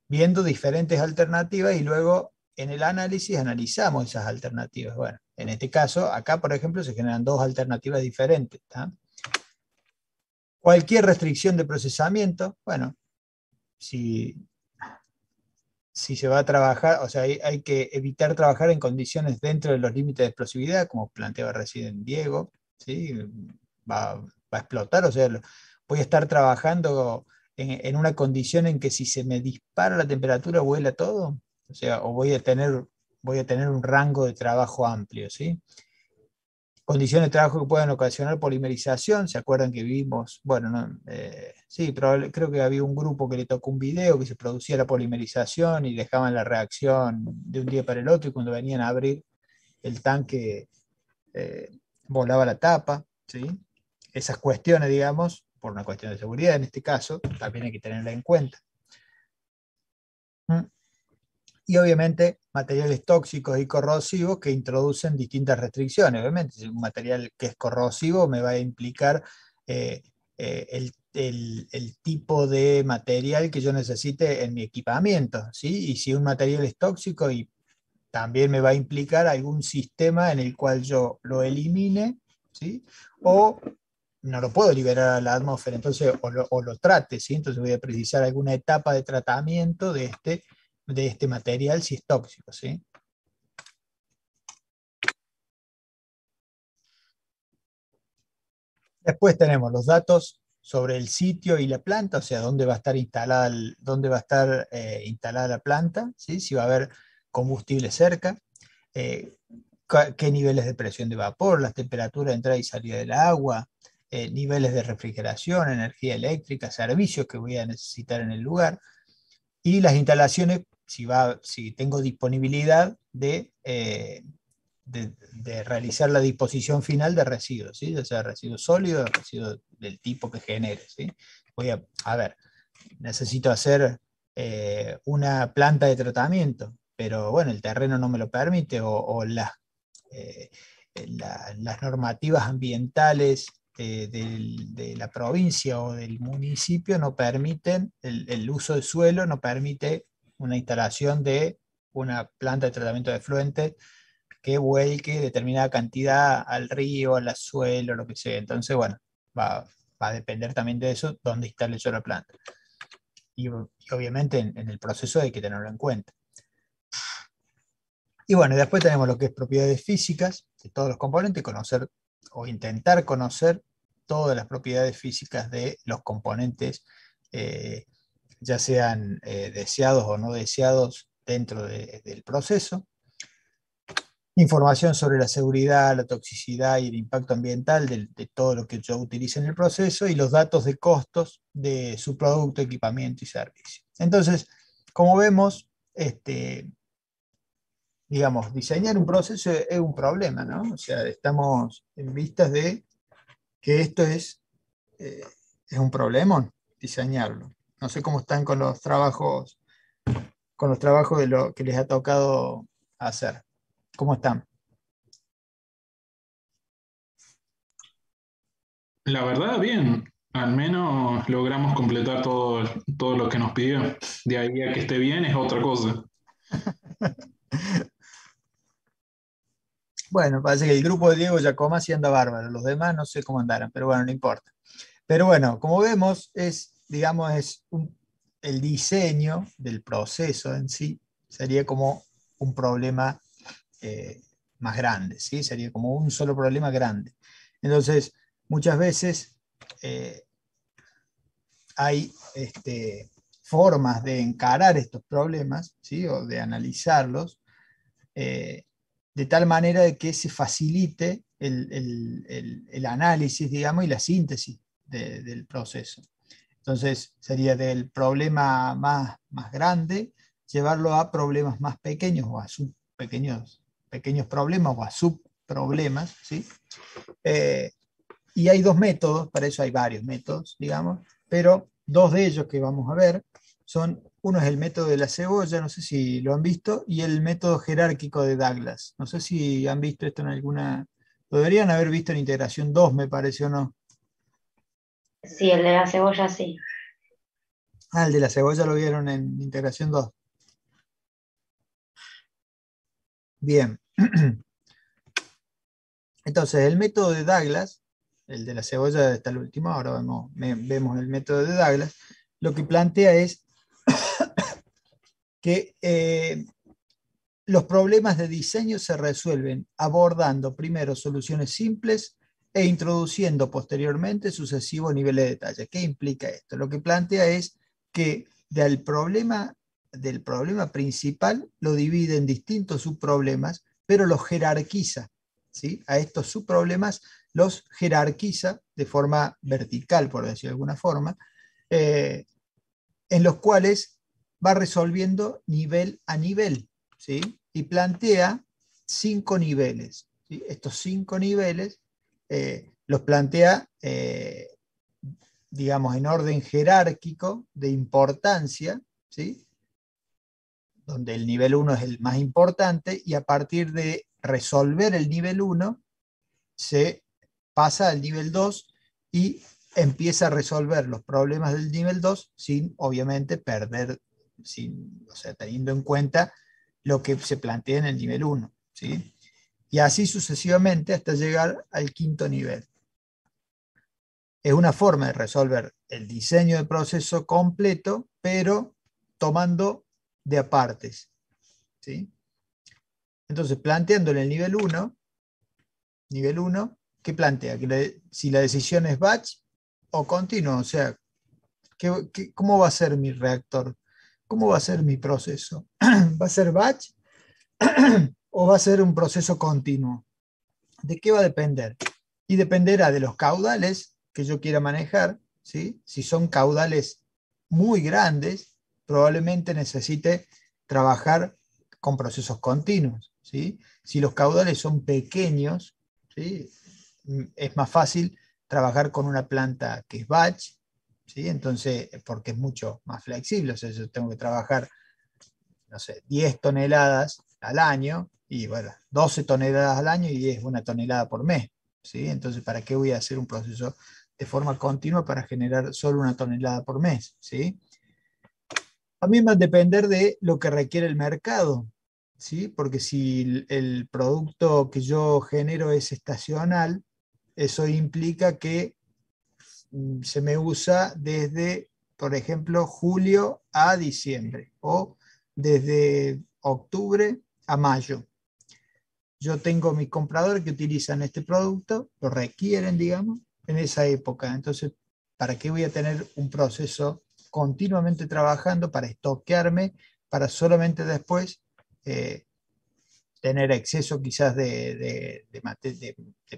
viendo diferentes alternativas y luego en el análisis analizamos esas alternativas. Bueno, en este caso, acá por ejemplo se generan dos alternativas diferentes, ¿tá? Cualquier restricción de procesamiento, bueno, si si se va a trabajar, o sea, hay que evitar trabajar en condiciones dentro de los límites de explosividad, como planteaba recién Diego, ¿sí? Va a explotar, o sea, voy a estar trabajando en una condición en que si se me dispara la temperatura vuela todo, o sea, o voy a tener un rango de trabajo amplio, ¿sí? Condiciones de trabajo que pueden ocasionar polimerización, ¿se acuerdan que vimos? Bueno, no, sí, creo que había un grupo que le tocó un video que se producía la polimerización y dejaban la reacción de un día para el otro y cuando venían a abrir el tanque eh, volaba la tapa, ¿sí? Esas cuestiones, digamos, por una cuestión de seguridad en este caso, también hay que tenerla en cuenta. ¿Mm? Y obviamente materiales tóxicos y corrosivos que introducen distintas restricciones. Obviamente, si un material que es corrosivo me va a implicar el tipo de material que yo necesite en mi equipamiento, ¿sí? Y si un material es tóxico, y también me va a implicar algún sistema en el cual yo lo elimine, ¿sí? O no lo puedo liberar a la atmósfera, entonces o lo trate, ¿sí? Entonces voy a precisar alguna etapa de tratamiento de este material si es tóxico, ¿sí? Después tenemos los datos sobre el sitio y la planta, o sea, dónde va a estar instalada, instalada la planta, ¿sí? Si va a haber combustible cerca, eh, qué niveles de presión de vapor, las temperaturas de entrada y salida del agua, niveles de refrigeración, energía eléctrica, servicios que voy a necesitar en el lugar, y las instalaciones, si tengo disponibilidad de realizar la disposición final de residuos, ¿sí? Ya sea residuos sólidos, residuos del tipo que genere, ¿sí? A ver, necesito hacer una planta de tratamiento, pero bueno, el terreno no me lo permite, o eh, las normativas ambientales de la provincia o del municipio no permiten, el uso de suelo no permite una instalación de una planta de tratamiento de efluentes que vuelque determinada cantidad al río, al suelo, lo que sea. Entonces, bueno, va a depender también de eso, dónde instale yo la planta. Y obviamente en el proceso hay que tenerlo en cuenta. Y bueno, después tenemos lo que es propiedades físicas de todos los componentes, conocer o intentar conocer todas las propiedades físicas de los componentes, ya sean deseados o no deseados dentro del proceso. Información sobre la seguridad, la toxicidad y el impacto ambiental de todo lo que yo utilice en el proceso, y los datos de costos de su producto, equipamiento y servicio. Entonces, como vemos, digamos, diseñar un proceso es un problema, ¿no? O sea, estamos en vistas de que esto es un problemón, diseñarlo. No sé cómo están con los trabajos de lo que les ha tocado hacer. ¿Cómo están? La verdad, bien. Al menos logramos completar todo lo que nos pidió. De ahí a que esté bien es otra cosa. Bueno, parece que el grupo de Diego Giacoma sí anda bárbaro, los demás no sé cómo andarán, pero bueno, no importa. Pero bueno, como vemos, digamos, el diseño del proceso en sí sería como un problema más grande, ¿sí? Sería como un solo problema grande. Entonces, muchas veces hay formas de encarar estos problemas, ¿sí? O de analizarlos, de tal manera de que se facilite el análisis, digamos, y la síntesis del proceso. Entonces, sería del problema más grande llevarlo a problemas más pequeños o a pequeños problemas o a subproblemas, ¿sí? Y hay dos métodos, para eso hay varios métodos, digamos, pero dos de ellos que vamos a ver uno es el método de la cebolla, no sé si lo han visto, y el método jerárquico de Douglas. No sé si han visto esto en alguna... Lo deberían haber visto en integración 2, me parece, ¿o no? Sí, el de la cebolla sí. Ah, el de la cebolla lo vieron en integración 2. Bien. Entonces, el método de Douglas, el de la cebolla está el último, ahora vemos el método de Douglas, lo que plantea es que los problemas de diseño se resuelven abordando primero soluciones simples e introduciendo posteriormente sucesivos niveles de detalle. ¿Qué implica esto? Lo que plantea es que del problema principal lo divide en distintos subproblemas, pero los jerarquiza, ¿sí? A estos subproblemas los jerarquiza de forma vertical, por decirlo de alguna forma, en los cuales va resolviendo nivel a nivel, ¿sí? Y plantea 5 niveles, ¿sí? Estos 5 niveles los plantea, digamos, en orden jerárquico de importancia, ¿sí? Donde el nivel 1 es el más importante, y a partir de resolver el nivel 1 se pasa al nivel 2 y empieza a resolver los problemas del nivel 2 sin, obviamente, perder, o sea, teniendo en cuenta lo que se plantea en el nivel 1, ¿sí? Y así sucesivamente hasta llegar al 5.º nivel. Es una forma de resolver el diseño del proceso completo, pero tomando de apartes, ¿sí? Entonces, planteándole el nivel 1, ¿qué plantea? Si la decisión es batch o continuo, o sea, ¿cómo va a ser mi reactor? ¿Cómo va a ser mi proceso? ¿Va a ser batch o va a ser un proceso continuo? ¿De qué va a depender? Y dependerá de los caudales que yo quiera manejar, ¿sí? Si son caudales muy grandes, probablemente necesite trabajar con procesos continuos, ¿sí? Si los caudales son pequeños, ¿sí? Es más fácil trabajar con una planta que es batch, ¿sí? Entonces, porque es mucho más flexible, o sea, yo tengo que trabajar, no sé, 10 toneladas al año, y bueno, 12 toneladas al año y es 1 tonelada por mes, ¿sí? Entonces, ¿para qué voy a hacer un proceso de forma continua para generar solo 1 tonelada por mes, ¿sí? También va a depender de lo que requiere el mercado, ¿sí? Porque si el producto que yo genero es estacional, eso implica que se me usa desde, por ejemplo, julio a diciembre, o desde octubre a mayo. Yo tengo mis compradores que utilizan este producto, lo requieren, digamos, en esa época. Entonces, ¿para qué voy a tener un proceso continuamente trabajando para estoquearme, para solamente después tener exceso quizás de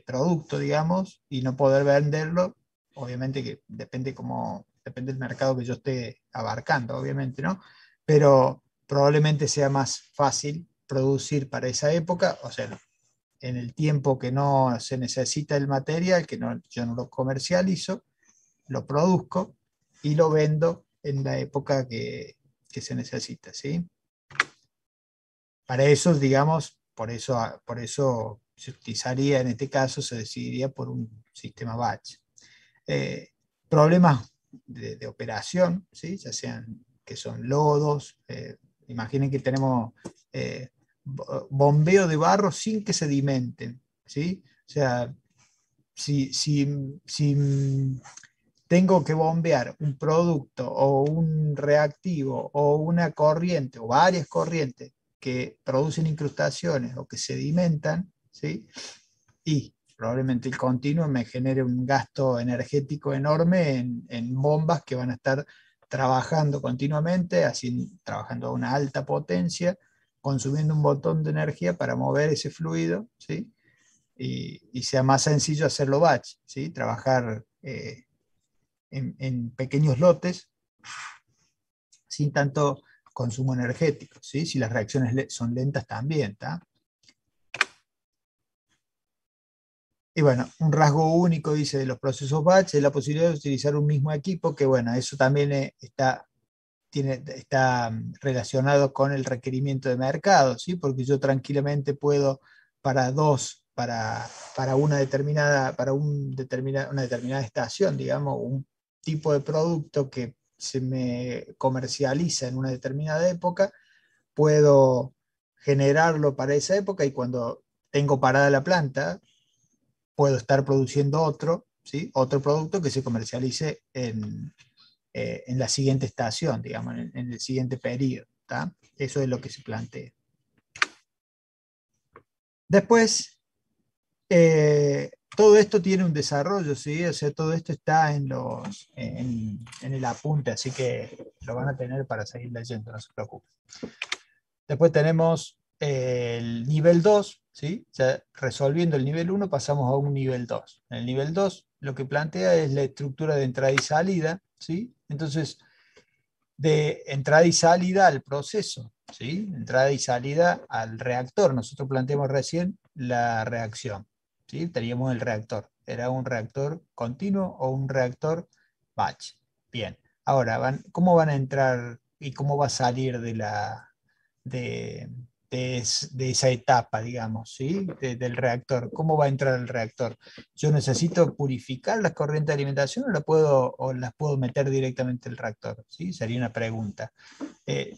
producto, digamos, y no poder venderlo? Obviamente que depende del mercado que yo esté abarcando, obviamente, ¿no? Pero probablemente sea más fácil producir para esa época, o sea, en el tiempo que no se necesita el material, que yo no lo comercializo, lo produzco y lo vendo en la época que se necesita, ¿sí? Para eso, digamos, por eso se utilizaría, en este caso, se decidiría por un sistema batch. Problemas de operación, ¿sí? Ya sean que son lodos, imaginen que tenemos bombeo de barro sin que sedimenten, ¿sí? O sea, si tengo que bombear un producto o un reactivo o una corriente o varias corrientes que producen incrustaciones o que sedimentan, ¿sí? Y probablemente el continuo me genere un gasto energético enorme en bombas que van a estar trabajando continuamente, así, trabajando a una alta potencia, consumiendo un montón de energía para mover ese fluido, ¿sí? Y sea más sencillo hacerlo batch, ¿sí? Trabajar en pequeños lotes sin tanto consumo energético, ¿sí? Si las reacciones son lentas también, ¿tá? Y bueno, un rasgo único, dice, de los procesos batch es la posibilidad de utilizar un mismo equipo, que bueno, eso también está relacionado con el requerimiento de mercado, ¿sí? Porque yo tranquilamente puedo para una determinada estación, digamos, un tipo de producto que se me comercializa en una determinada época, puedo generarlo para esa época, y cuando tengo parada la planta, puedo estar produciendo otro, ¿sí? Otro producto que se comercialice en la siguiente estación, digamos, en el siguiente periodo, ¿tá? Eso es lo que se plantea. Después, todo esto tiene un desarrollo, ¿sí? O sea, todo esto está en el apunte, así que lo van a tener para seguir leyendo, no se preocupen. Después tenemos el nivel 2, ¿sí? Ya resolviendo el nivel 1 pasamos a un nivel 2. En el nivel 2 lo que plantea es la estructura de entrada y salida, ¿sí? Entonces, de entrada y salida al proceso, ¿sí? Entrada y salida al reactor. Nosotros planteamos recién la reacción, ¿sí? Teníamos el reactor. ¿Era un reactor continuo o un reactor batch? Bien. Ahora, ¿cómo van a entrar y cómo va a salir de, de esa etapa, digamos, ¿sí? Del reactor? ¿Cómo va a entrar el reactor? ¿Yo necesito purificar las corrientes de alimentación o las puedo meter directamente al reactor? ¿Sí? Sería una pregunta.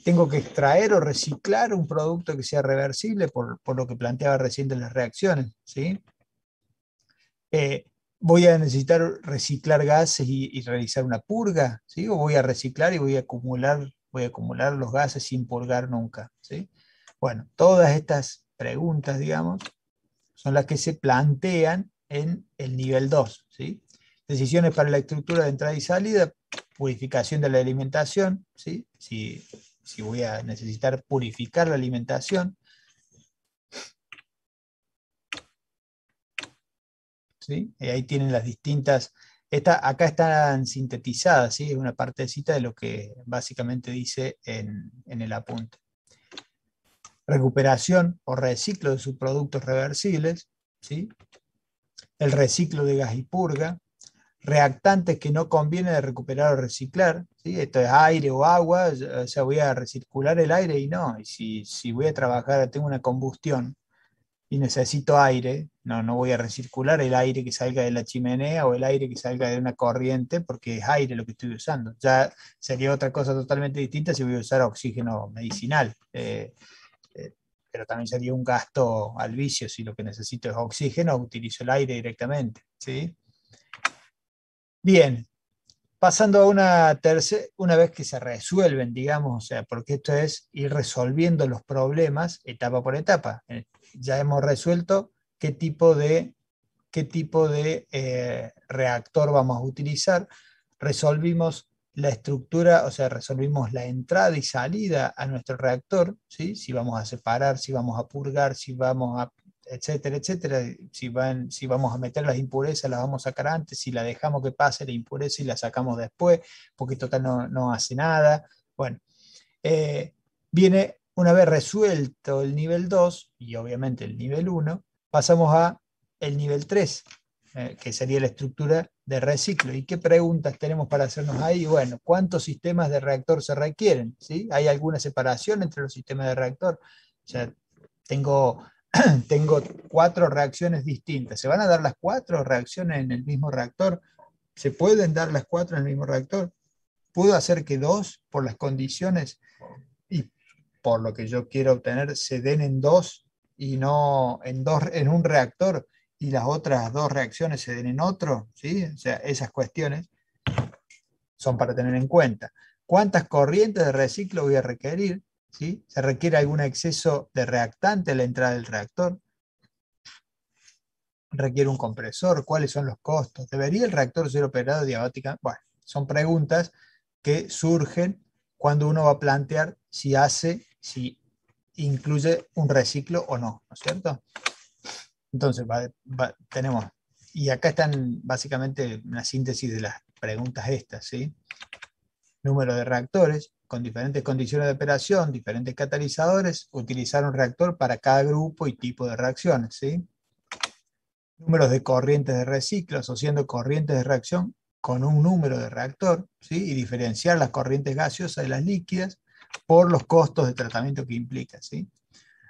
¿Tengo que extraer o reciclar un producto que sea reversible por lo que planteaba recién de las reacciones? ¿Sí? ¿Voy a necesitar reciclar gases y realizar una purga? ¿Sí? ¿O voy a reciclar y voy a acumular los gases sin purgar nunca? ¿Sí? Bueno, todas estas preguntas, digamos, son las que se plantean en el nivel 2, ¿sí? Decisiones para la estructura de entrada y salida, purificación de la alimentación, ¿sí? Si voy a necesitar purificar la alimentación, ¿sí? Y ahí tienen las distintas, acá están sintetizadas, ¿sí? Es una partecita de lo que básicamente dice en el apunte. Recuperación o reciclo de subproductos reversibles, ¿sí? El reciclo de gas y purga, reactantes que no conviene de recuperar o reciclar, ¿sí? Esto es aire o agua, o sea, voy a recircular el aire y no, y si voy a trabajar, tengo una combustión y necesito aire, no voy a recircular el aire que salga de la chimenea o el aire que salga de una corriente porque es aire lo que estoy usando. Ya sería otra cosa totalmente distinta si voy a usar oxígeno medicinal. Pero también sería un gasto al vicio. Si lo que necesito es oxígeno, utilizo el aire directamente, ¿sí? Bien, pasando a una vez que se resuelven, digamos, o sea, porque esto es ir resolviendo los problemas etapa por etapa. Ya hemos resuelto qué tipo de reactor vamos a utilizar. Resolvimos la estructura, o sea, resolvimos la entrada y salida a nuestro reactor, ¿sí? Si vamos a separar, si vamos a purgar, si vamos a, etcétera, etcétera. Si vamos a meter las impurezas, las vamos a sacar antes, si la dejamos que pase la impureza y la sacamos después, porque total no hace nada. Bueno, viene una vez resuelto el nivel 2 y obviamente el nivel 1, pasamos a el nivel 3, que sería la estructura de reciclo. ¿Y qué preguntas tenemos para hacernos ahí? Bueno, ¿cuántos sistemas de reactor se requieren? ¿Sí? ¿Hay alguna separación entre los sistemas de reactor? O sea, tengo 4 reacciones distintas. ¿Se van a dar las 4 reacciones en el mismo reactor? ¿Se pueden dar las 4 en el mismo reactor? ¿Puedo hacer que 2 por las condiciones y por lo que yo quiero obtener se den en 2 y no en un reactor y las otras 2 reacciones se den en otro? ¿Sí? O sea, esas cuestiones son para tener en cuenta. ¿Cuántas corrientes de reciclo voy a requerir? ¿Sí? ¿Se requiere algún exceso de reactante a la entrada del reactor? ¿Requiere un compresor? ¿Cuáles son los costos? ¿Debería el reactor ser operado diabáticamente? Bueno, son preguntas que surgen cuando uno va a plantear si incluye un reciclo o no, ¿no es cierto? Entonces, tenemos, y acá están básicamente una síntesis de las preguntas estas, ¿sí? Número de reactores, con diferentes condiciones de operación, diferentes catalizadores, utilizar un reactor para cada grupo y tipo de reacciones, ¿sí? Números de corrientes de reciclo, asociando corrientes de reacción con un número de reactor, ¿sí? Y diferenciar las corrientes gaseosas de las líquidas por los costos de tratamiento que implica, ¿sí?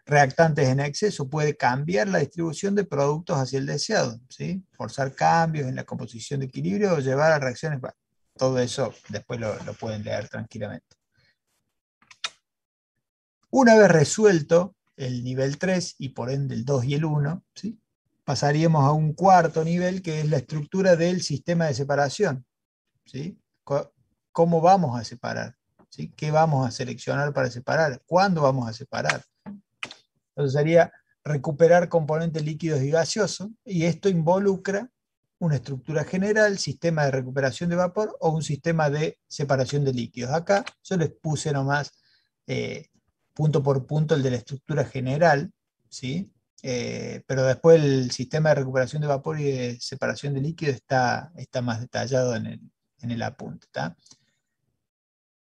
Reactantes en exceso, puede cambiar la distribución de productos hacia el deseado, ¿sí? Forzar cambios en la composición de equilibrio o llevar a reacciones. Bueno, todo eso después lo pueden leer tranquilamente. Una vez resuelto el nivel 3 y por ende el 2 y el 1, ¿sí? Pasaríamos a un cuarto nivel que es la estructura del sistema de separación, ¿sí? ¿Cómo vamos a separar? ¿sí? ¿Qué vamos a seleccionar para separar? ¿Cuándo vamos a separar? Entonces sería recuperar componentes líquidos y gaseosos, y esto involucra una estructura general, sistema de recuperación de vapor o un sistema de separación de líquidos. Acá yo les puse nomás punto por punto el de la estructura general, ¿sí? Pero después el sistema de recuperación de vapor y de separación de líquidos está más detallado en el apunte. ¿Tá?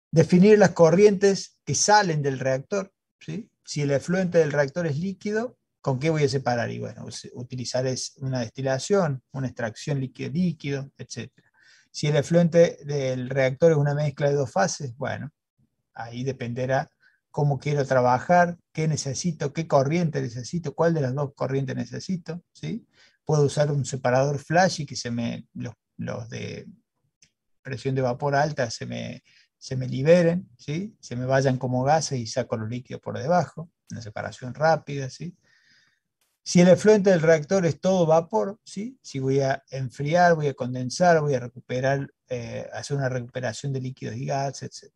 Definir las corrientes que salen del reactor, ¿sí? Si el efluente del reactor es líquido, ¿con qué voy a separar? Y bueno, utilizar una destilación, una extracción líquido-líquido, etc. Si el efluente del reactor es una mezcla de dos fases, bueno, ahí dependerá cómo quiero trabajar, qué necesito, qué corriente necesito, cuál de las dos corrientes necesito, ¿sí? Puedo usar un separador flash y que los de presión de vapor alta se me liberen, ¿sí? Se me vayan como gases y saco los líquidos por debajo, una separación rápida, ¿sí? Si el efluente del reactor es todo vapor, ¿sí? Si voy a enfriar, voy a condensar, voy a recuperar, hacer una recuperación de líquidos y gases, etc.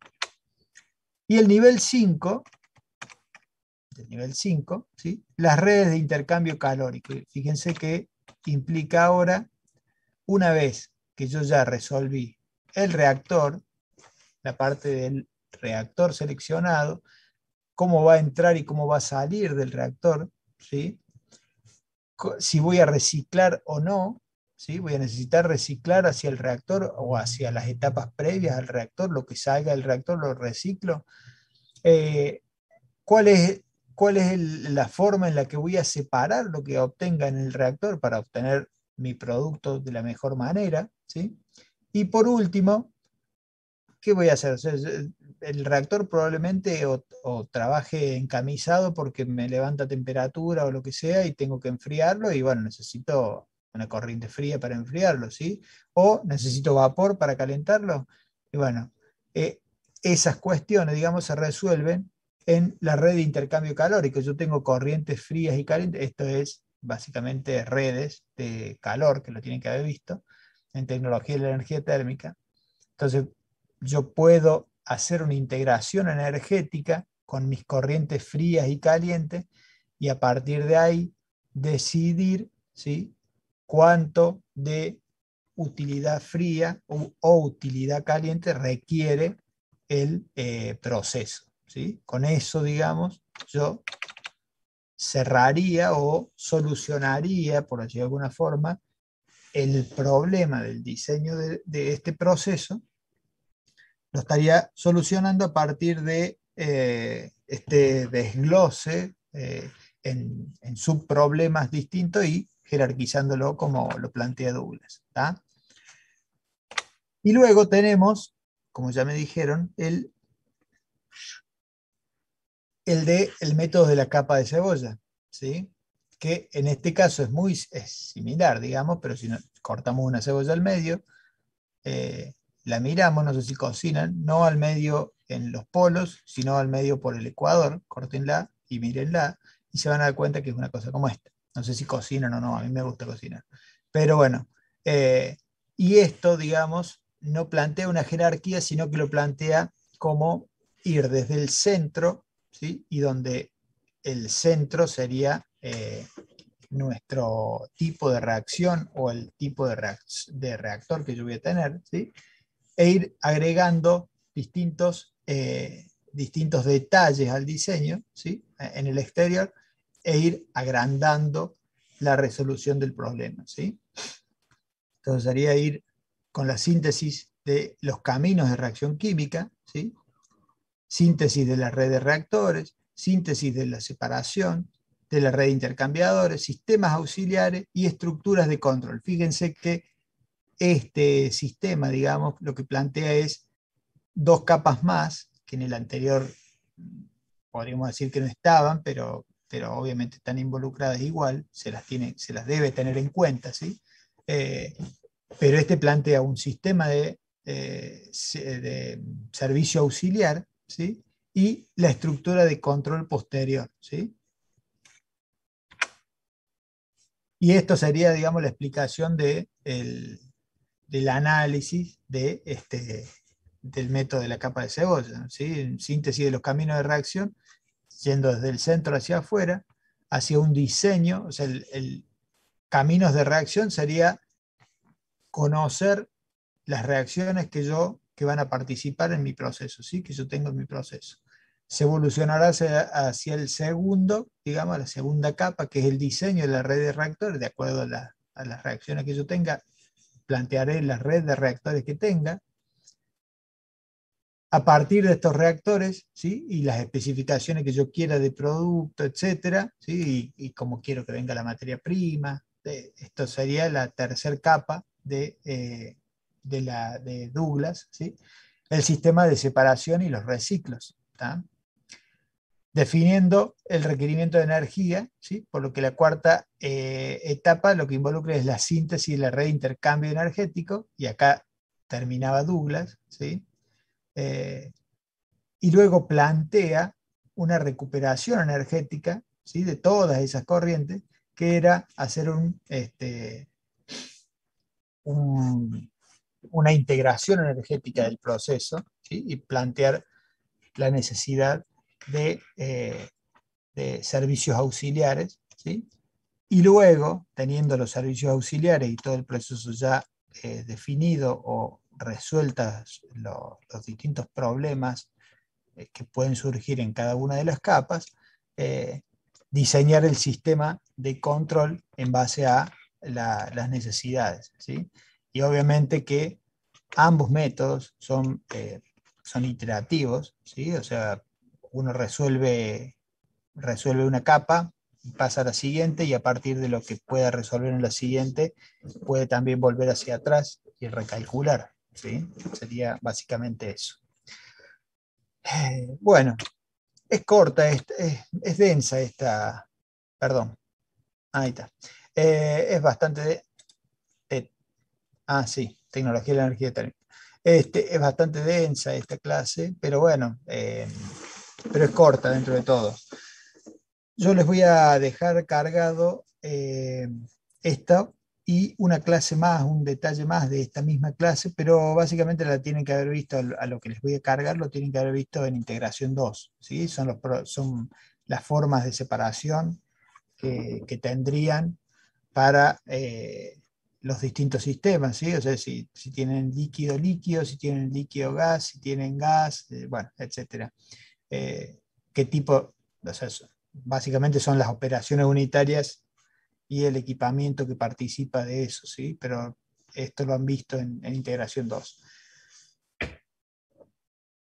Y el nivel 5, ¿sí? Las redes de intercambio calórico. Fíjense que implica ahora, una vez que yo ya resolví el reactor, la parte del reactor seleccionado, cómo va a entrar y cómo va a salir del reactor, ¿sí? Si voy a reciclar o no, ¿sí? Voy a necesitar reciclar hacia el reactor o hacia las etapas previas al reactor, lo que salga del reactor lo reciclo. ¿Cuál es la forma en la que voy a separar lo que obtenga en el reactor para obtener mi producto de la mejor manera, ¿sí? Y por último, ¿qué voy a hacer? O sea, el reactor probablemente o trabaje encamisado porque me levanta temperatura o lo que sea y tengo que enfriarlo y bueno, necesito una corriente fría para enfriarlo, ¿sí? O necesito vapor para calentarlo. Y bueno, esas cuestiones, digamos, se resuelven en la red de intercambio calórico. Yo tengo corrientes frías y calientes, esto es básicamente redes de calor, que lo tienen que haber visto, en tecnología de la energía térmica. Entonces, yo puedo hacer una integración energética con mis corrientes frías y calientes y a partir de ahí decidir, ¿sí? Cuánto de utilidad fría o utilidad caliente requiere el proceso, ¿sí? Con eso, digamos, yo cerraría o solucionaría, por decirlo de alguna forma, el problema del diseño de este proceso. Lo estaría solucionando a partir de este desglose en subproblemas distintos y jerarquizándolo como lo plantea Douglas. ¿Tá? Y luego tenemos, como ya me dijeron, el método de la capa de cebolla, ¿sí? Que en este caso es similar, digamos, pero si cortamos una cebolla al medio, la miramos, no sé si cocinan, no al medio en los polos, sino al medio por el ecuador, córtenla y mírenla, y se van a dar cuenta que es una cosa como esta. No sé si cocinan o no, a mí me gusta cocinar. Pero bueno, y esto, digamos, no plantea una jerarquía, sino que lo plantea como ir desde el centro, ¿sí? Y donde el centro sería nuestro tipo de reacción o el tipo de reactor que yo voy a tener, ¿sí? E ir agregando distintos detalles al diseño, ¿sí? En el exterior, e ir agrandando la resolución del problema, ¿sí? Entonces sería ir con la síntesis de los caminos de reacción química, ¿sí? Síntesis de la red de reactores, síntesis de la separación, de la red de intercambiadores, sistemas auxiliares y estructuras de control. Fíjense que este sistema, digamos, lo que plantea es dos capas más, que en el anterior podríamos decir que no estaban, pero obviamente están involucradas igual, se las debe tener en cuenta, ¿sí? Pero este plantea un sistema de servicio auxiliar, ¿sí? Y la estructura de control posterior, ¿sí? Y esto sería, digamos, la explicación del análisis de del método de la capa de cebolla, ¿sí? Síntesis de los caminos de reacción, yendo desde el centro hacia afuera, hacia un diseño, o sea, el caminos de reacción sería conocer las reacciones que van a participar en mi proceso, ¿sí? Que yo tengo en mi proceso. Se evolucionará hacia el segundo, digamos, la segunda capa, que es el diseño de la red de reactores, de acuerdo a las reacciones que yo tenga, plantearé la red de reactores que tenga. A partir de estos reactores, ¿sí? Y las especificaciones que yo quiera de producto, etcétera, ¿sí? Y cómo quiero que venga la materia prima. Esto sería la tercera capa de Douglas, ¿sí? El sistema de separación y los reciclos, ¿tá? Definiendo el requerimiento de energía, ¿sí? Por lo que la cuarta etapa lo que involucra es la síntesis de la red de intercambio energético, y acá terminaba Douglas, ¿sí? Y luego plantea una recuperación energética, ¿sí? De todas esas corrientes, que era hacer una integración energética del proceso, ¿sí? Y plantear la necesidad de servicios auxiliares, ¿sí? Y luego, teniendo los servicios auxiliares y todo el proceso ya definido o resueltas los distintos problemas que pueden surgir en cada una de las capas, diseñar el sistema de control en base a las necesidades, ¿sí? Y obviamente que ambos métodos son iterativos, ¿sí? O sea, uno resuelve una capa y pasa a la siguiente, y a partir de lo que pueda resolver en la siguiente, puede también volver hacia atrás y recalcular, ¿sí? Sería básicamente eso. Bueno, es corta, es densa esta, perdón, ahí está. Es bastante, sí, tecnología de la energía térmica. Es bastante densa esta clase, pero bueno, pero es corta dentro de todo. Yo les voy a dejar cargado esta y una clase más, un detalle más de esta misma clase, pero básicamente la tienen que haber visto, a lo que les voy a cargar, lo tienen que haber visto en integración 2, ¿sí? Son las formas de separación que tendrían para los distintos sistemas, ¿sí? O sea, si tienen líquido-líquido, si tienen líquido-gas, si tienen gas, bueno, etcétera. ¿Qué tipo? O sea, básicamente son las operaciones unitarias y el equipamiento que participa de eso, ¿sí? Pero esto lo han visto en integración 2.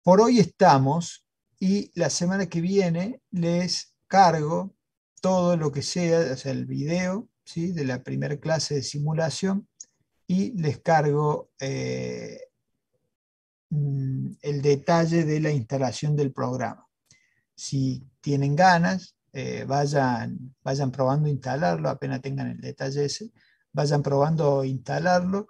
Por hoy estamos, y la semana que viene les cargo todo lo que sea, o sea, el video, ¿sí? De la primera clase de simulación, y les cargo el detalle de la instalación del programa. Si tienen ganas, vayan probando instalarlo, apenas tengan el detalle ese, vayan probando instalarlo,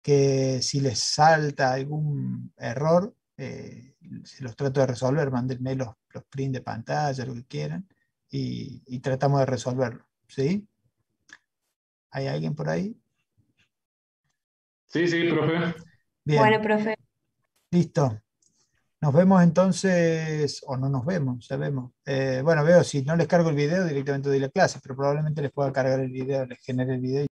que si les salta algún error, se los trato de resolver, mándenme los print de pantalla, lo que quieran, y tratamos de resolverlo, ¿sí? ¿Hay alguien por ahí? Sí, sí, profe. Bien, Bueno, profe. listo. Nos vemos entonces, o no nos vemos, ya vemos. Bueno, veo, si no les cargo el video, directamente doy la clase, pero probablemente les pueda cargar el video, les genere el video.